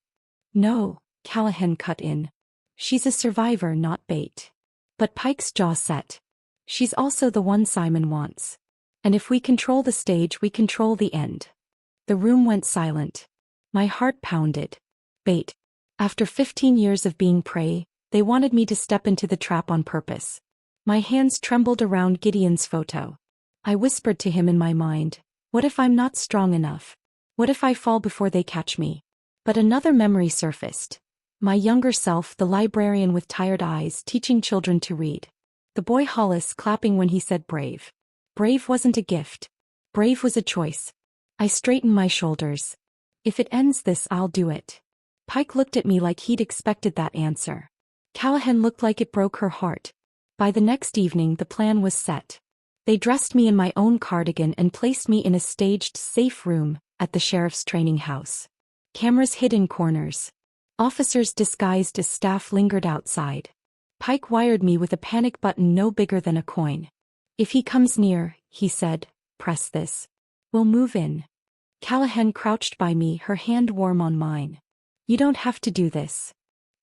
No, Callahan cut in. She's a survivor, not bait. But Pike's jaw set. She's also the one Simon wants. And if we control the stage, we control the end. The room went silent. My heart pounded. Bait. After 15 years of being prey, they wanted me to step into the trap on purpose. My hands trembled around Gideon's photo. I whispered to him in my mind, what if I'm not strong enough? What if I fall before they catch me? But another memory surfaced. My younger self, the librarian with tired eyes, teaching children to read. The boy Hollis clapping when he said brave. Brave wasn't a gift. Brave was a choice. I straightened my shoulders. If it ends this, I'll do it. Pike looked at me like he'd expected that answer. Callahan looked like it broke her heart. By the next evening, the plan was set. They dressed me in my own cardigan and placed me in a staged, safe room at the sheriff's training house. Cameras hid in corners. Officers disguised as staff lingered outside. Pike wired me with a panic button no bigger than a coin. If he comes near, he said, press this. We'll move in. Callahan crouched by me, her hand warm on mine. You don't have to do this.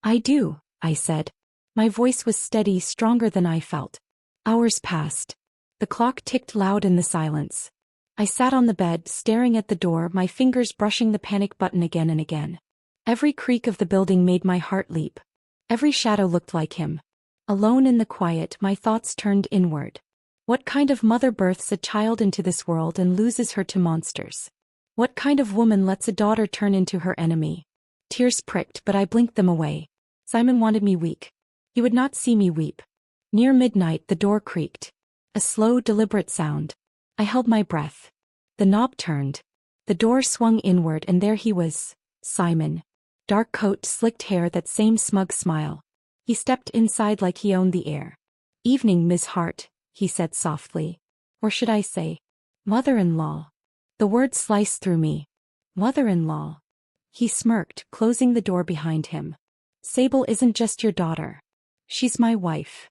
I do, I said. My voice was steady, stronger than I felt. Hours passed. The clock ticked loud in the silence. I sat on the bed, staring at the door, my fingers brushing the panic button again and again. Every creak of the building made my heart leap. Every shadow looked like him. Alone in the quiet, my thoughts turned inward. What kind of mother births a child into this world and loses her to monsters? What kind of woman lets a daughter turn into her enemy? Tears pricked, but I blinked them away. Simon wanted me weak. He would not see me weep. Near midnight, the door creaked. A slow, deliberate sound. I held my breath. The knob turned. The door swung inward and there he was, Simon. Dark coat, slicked hair, that same smug smile. He stepped inside like he owned the air. Evening, Miss Hart, he said softly. Or should I say, mother-in-law? The word sliced through me. Mother-in-law. He smirked, closing the door behind him. Sable isn't just your daughter. She's my wife.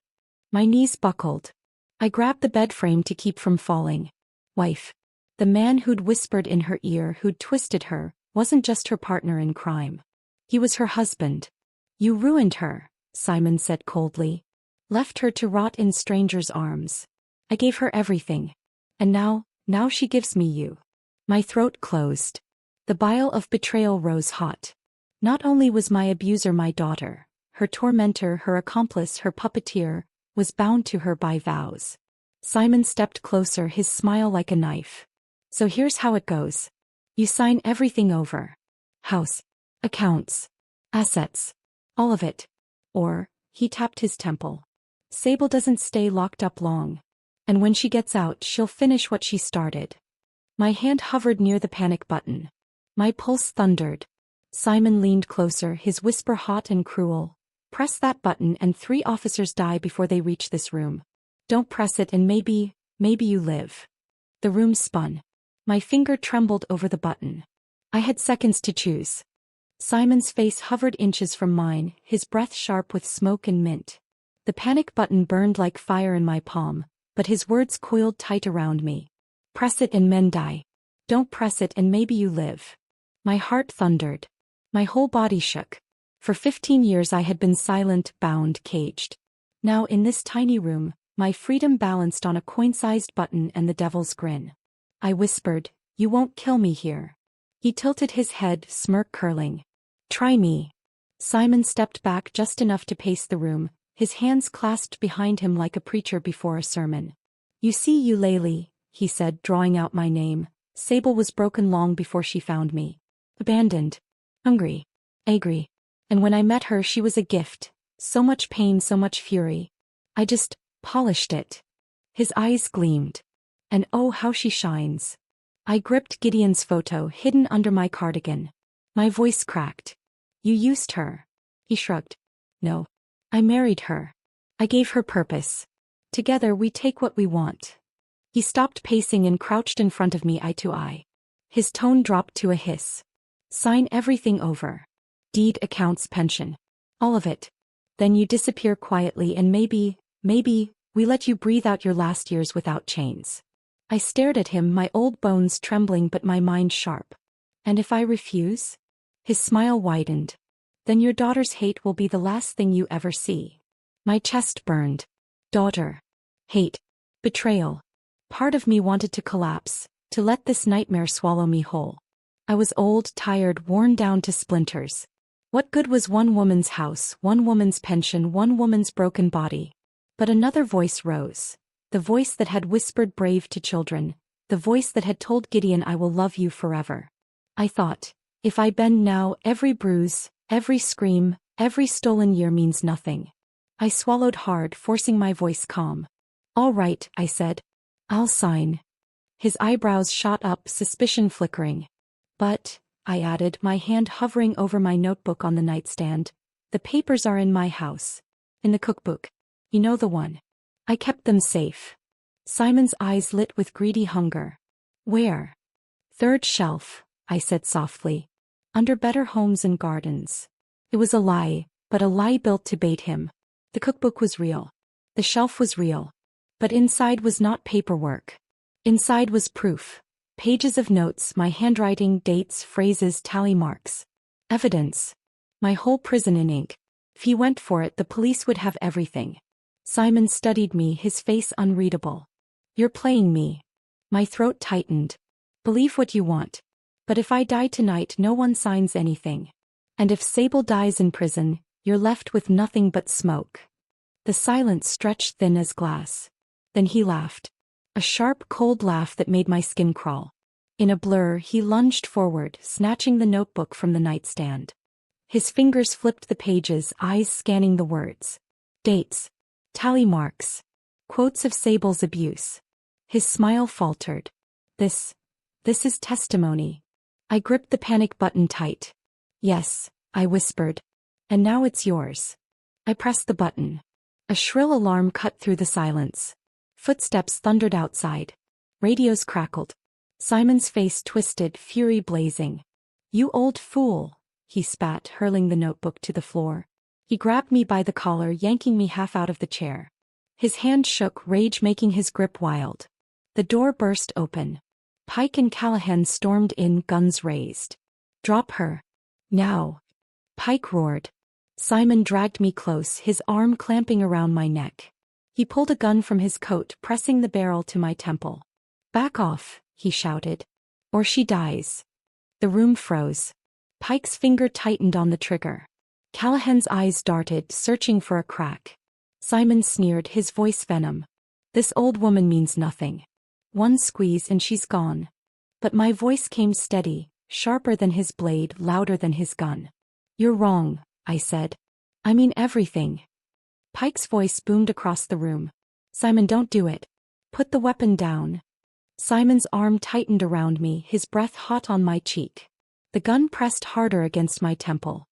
My knees buckled. I grabbed the bed frame to keep from falling. Wife. The man who'd whispered in her ear, who'd twisted her, wasn't just her partner in crime. He was her husband. You ruined her, Simon said coldly. Left her to rot in strangers' arms. I gave her everything. And now she gives me you. My throat closed. The bile of betrayal rose hot. Not only was my abuser my daughter, her tormentor, her accomplice, her puppeteer, was bound to her by vows. Simon stepped closer, his smile like a knife. So here's how it goes. You sign everything over. House, accounts, assets, all of it. Or, he tapped his temple. Sable doesn't stay locked up long. And when she gets out, she'll finish what she started. My hand hovered near the panic button. My pulse thundered. Simon leaned closer, his whisper hot and cruel. Press that button and 3 officers die before they reach this room. Don't press it and maybe you live. The room spun. My finger trembled over the button. I had seconds to choose. Simon's face hovered inches from mine, his breath sharp with smoke and mint. The panic button burned like fire in my palm, but his words coiled tight around me. Press it and men die. Don't press it and maybe you live. My heart thundered. My whole body shook. For 15 years I had been silent, bound, caged. Now in this tiny room, my freedom balanced on a coin-sized button and the devil's grin. I whispered, "You won't kill me here." He tilted his head, smirk curling. "Try me." Simon stepped back just enough to pace the room, his hands clasped behind him like a preacher before a sermon. "You see, Eulalie," he said, drawing out my name. "Sable was broken long before she found me. Abandoned. Hungry. Angry. And when I met her she was a gift. So much pain, so much fury. I just polished it." His eyes gleamed. "And oh how she shines." I gripped Gideon's photo hidden under my cardigan. My voice cracked. "You used her." He shrugged. "No. I married her. I gave her purpose. Together we take what we want." He stopped pacing and crouched in front of me eye to eye. His tone dropped to a hiss. "Sign everything over. Deed, accounts, pension. All of it. Then you disappear quietly and maybe, we let you breathe out your last years without chains." I stared at him, my old bones trembling but my mind sharp. "And if I refuse?" His smile widened. "Then your daughter's hate will be the last thing you ever see." My chest burned. Daughter. Hate. Betrayal. Part of me wanted to collapse, to let this nightmare swallow me whole. I was old, tired, worn down to splinters. What good was one woman's house, one woman's pension, one woman's broken body? But another voice rose. The voice that had whispered brave to children. The voice that had told Gideon, "I will love you forever." I thought, if I bend now, every bruise, every scream, every stolen year means nothing. I swallowed hard, forcing my voice calm. "All right," I said. "I'll sign." His eyebrows shot up, suspicion flickering. "But," I added, my hand hovering over my notebook on the nightstand, "the papers are in my house. In the cookbook. You know the one. I kept them safe." Simon's eyes lit with greedy hunger. "Where?" "Third shelf," I said softly. "Under Better Homes and Gardens." It was a lie, but a lie built to bait him. The cookbook was real. The shelf was real. But inside was not paperwork. Inside was proof. Pages of notes, my handwriting, dates, phrases, tally marks. Evidence. My whole prison in ink. If he went for it, the police would have everything. Simon studied me, his face unreadable. "You're playing me." My throat tightened. "Believe what you want. But if I die tonight, no one signs anything. And if Sable dies in prison, you're left with nothing but smoke." The silence stretched thin as glass. Then he laughed. A sharp, cold laugh that made my skin crawl. In a blur, he lunged forward, snatching the notebook from the nightstand. His fingers flipped the pages, eyes scanning the words. Dates. Tally marks. Quotes of Sable's abuse. His smile faltered. This is testimony." I gripped the panic button tight. "Yes," I whispered. "And now it's yours." I pressed the button. A shrill alarm cut through the silence. Footsteps thundered outside. Radios crackled. Simon's face twisted, fury blazing. "You old fool," he spat, hurling the notebook to the floor. He grabbed me by the collar, yanking me half out of the chair. His hand shook, rage making his grip wild. The door burst open. Pike and Callahan stormed in, guns raised. "Drop her. Now." Pike roared. Simon dragged me close, his arm clamping around my neck. He pulled a gun from his coat, pressing the barrel to my temple. "Back off," he shouted. "Or she dies." The room froze. Pike's finger tightened on the trigger. Callahan's eyes darted, searching for a crack. Simon sneered, his voice venom. This old woman means nothing. One squeeze and she's gone. But my voice came steady, sharper than his blade, louder than his gun. You're wrong, I said. I mean everything. Pike's voice boomed across the room. Simon, don't do it. Put the weapon down. Simon's arm tightened around me, his breath hot on my cheek. The gun pressed harder against my temple.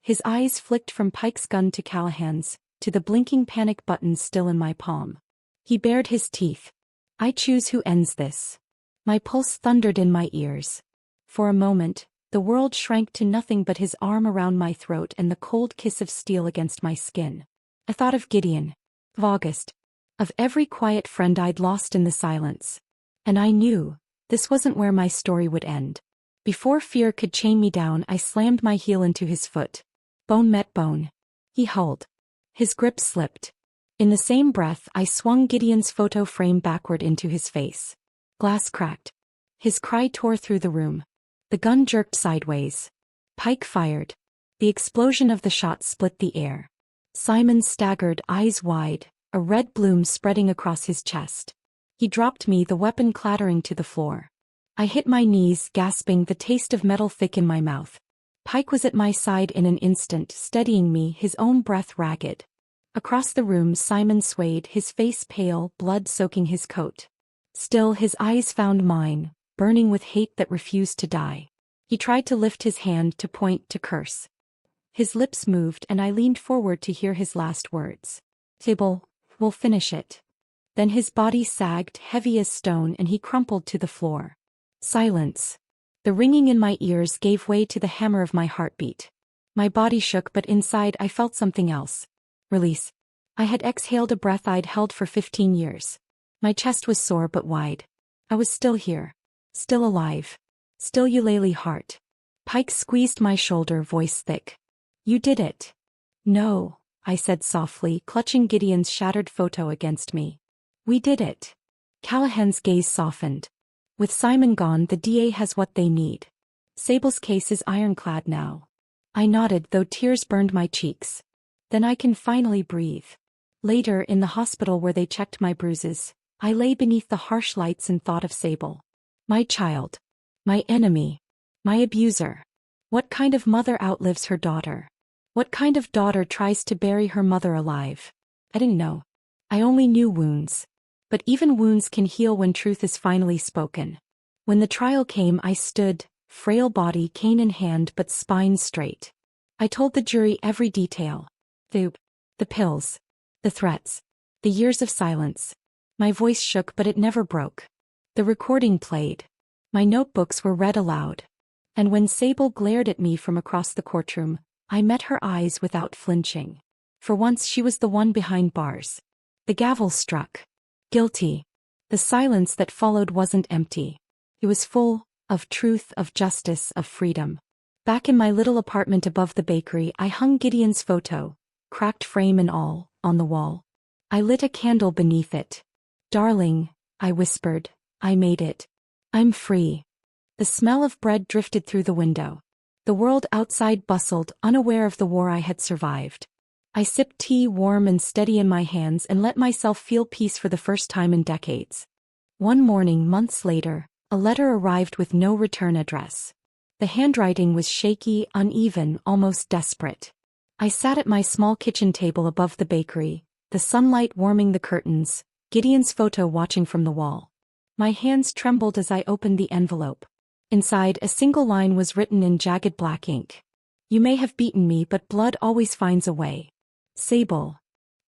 His eyes flicked from Pike's gun to Callahan's, to the blinking panic button still in my palm. He bared his teeth. I choose who ends this. My pulse thundered in my ears. For a moment, the world shrank to nothing but his arm around my throat and the cold kiss of steel against my skin. I thought of Gideon, of August, of every quiet friend I'd lost in the silence. And I knew, this wasn't where my story would end. Before fear could chain me down, I slammed my heel into his foot. Bone met bone. He howled. His grip slipped. In the same breath, I swung Gideon's photo frame backward into his face. Glass cracked. His cry tore through the room. The gun jerked sideways. Pike fired. The explosion of the shot split the air. Simon staggered, eyes wide, a red bloom spreading across his chest. He dropped me, the weapon clattering to the floor. I hit my knees, gasping, the taste of metal thick in my mouth. Pike was at my side in an instant, steadying me, his own breath ragged. Across the room, Simon swayed, his face pale, blood soaking his coat. Still, his eyes found mine, burning with hate that refused to die. He tried to lift his hand, to point, to curse. His lips moved, and I leaned forward to hear his last words. Sable, we'll finish it. Then his body sagged, heavy as stone, and he crumpled to the floor. Silence. The ringing in my ears gave way to the hammer of my heartbeat. My body shook, but inside I felt something else. Release. I had exhaled a breath I'd held for 15 years. My chest was sore but wide. I was still here. Still alive. Still Eulalie Hart. Pike squeezed my shoulder, voice thick. You did it. No, I said softly, clutching Gideon's shattered photo against me. We did it. Callahan's gaze softened. With Simon gone, the DA has what they need. Sable's case is ironclad now. I nodded, though tears burned my cheeks. Then I can finally breathe. Later, in the hospital where they checked my bruises, I lay beneath the harsh lights and thought of Sable. My child. My enemy. My abuser. What kind of mother outlives her daughter? What kind of daughter tries to bury her mother alive? I didn't know. I only knew wounds. But even wounds can heal when truth is finally spoken. When the trial came, I stood, frail body, cane in hand but spine straight. I told the jury every detail. The pills. The threats. The years of silence. My voice shook, but it never broke. The recording played. My notebooks were read aloud. And when Sable glared at me from across the courtroom, I met her eyes without flinching. For once she was the one behind bars. The gavel struck. Guilty. The silence that followed wasn't empty. It was full of truth, of justice, of freedom. Back in my little apartment above the bakery, I hung Gideon's photo, cracked frame and all, on the wall. I lit a candle beneath it. Darling, I whispered, I made it. I'm free. The smell of bread drifted through the window. The world outside bustled, unaware of the war I had survived. I sipped tea, warm and steady in my hands, and let myself feel peace for the first time in decades. One morning, months later, a letter arrived with no return address. The handwriting was shaky, uneven, almost desperate. I sat at my small kitchen table above the bakery, the sunlight warming the curtains, Gideon's photo watching from the wall. My hands trembled as I opened the envelope. Inside, a single line was written in jagged black ink. You may have beaten me, but blood always finds a way. Sable.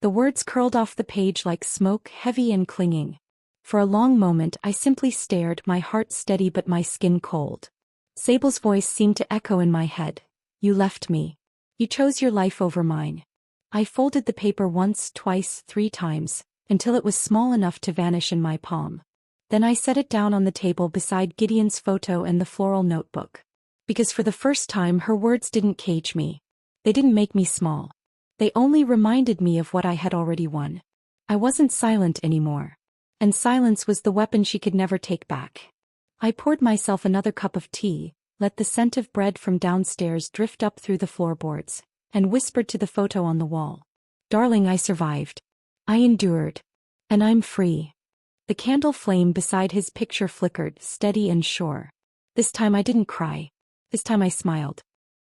The words curled off the page like smoke, heavy and clinging. For a long moment I simply stared, my heart steady but my skin cold. Sable's voice seemed to echo in my head. You left me. You chose your life over mine. I folded the paper once, twice, 3 times, until it was small enough to vanish in my palm. Then I set it down on the table beside Gideon's photo and the floral notebook. Because for the first time her words didn't cage me. They didn't make me small. They only reminded me of what I had already won. I wasn't silent anymore. And silence was the weapon she could never take back. I poured myself another cup of tea, let the scent of bread from downstairs drift up through the floorboards, and whispered to the photo on the wall. Darling, I survived. I endured. And I'm free. The candle flame beside his picture flickered, steady and sure. This time I didn't cry. This time I smiled.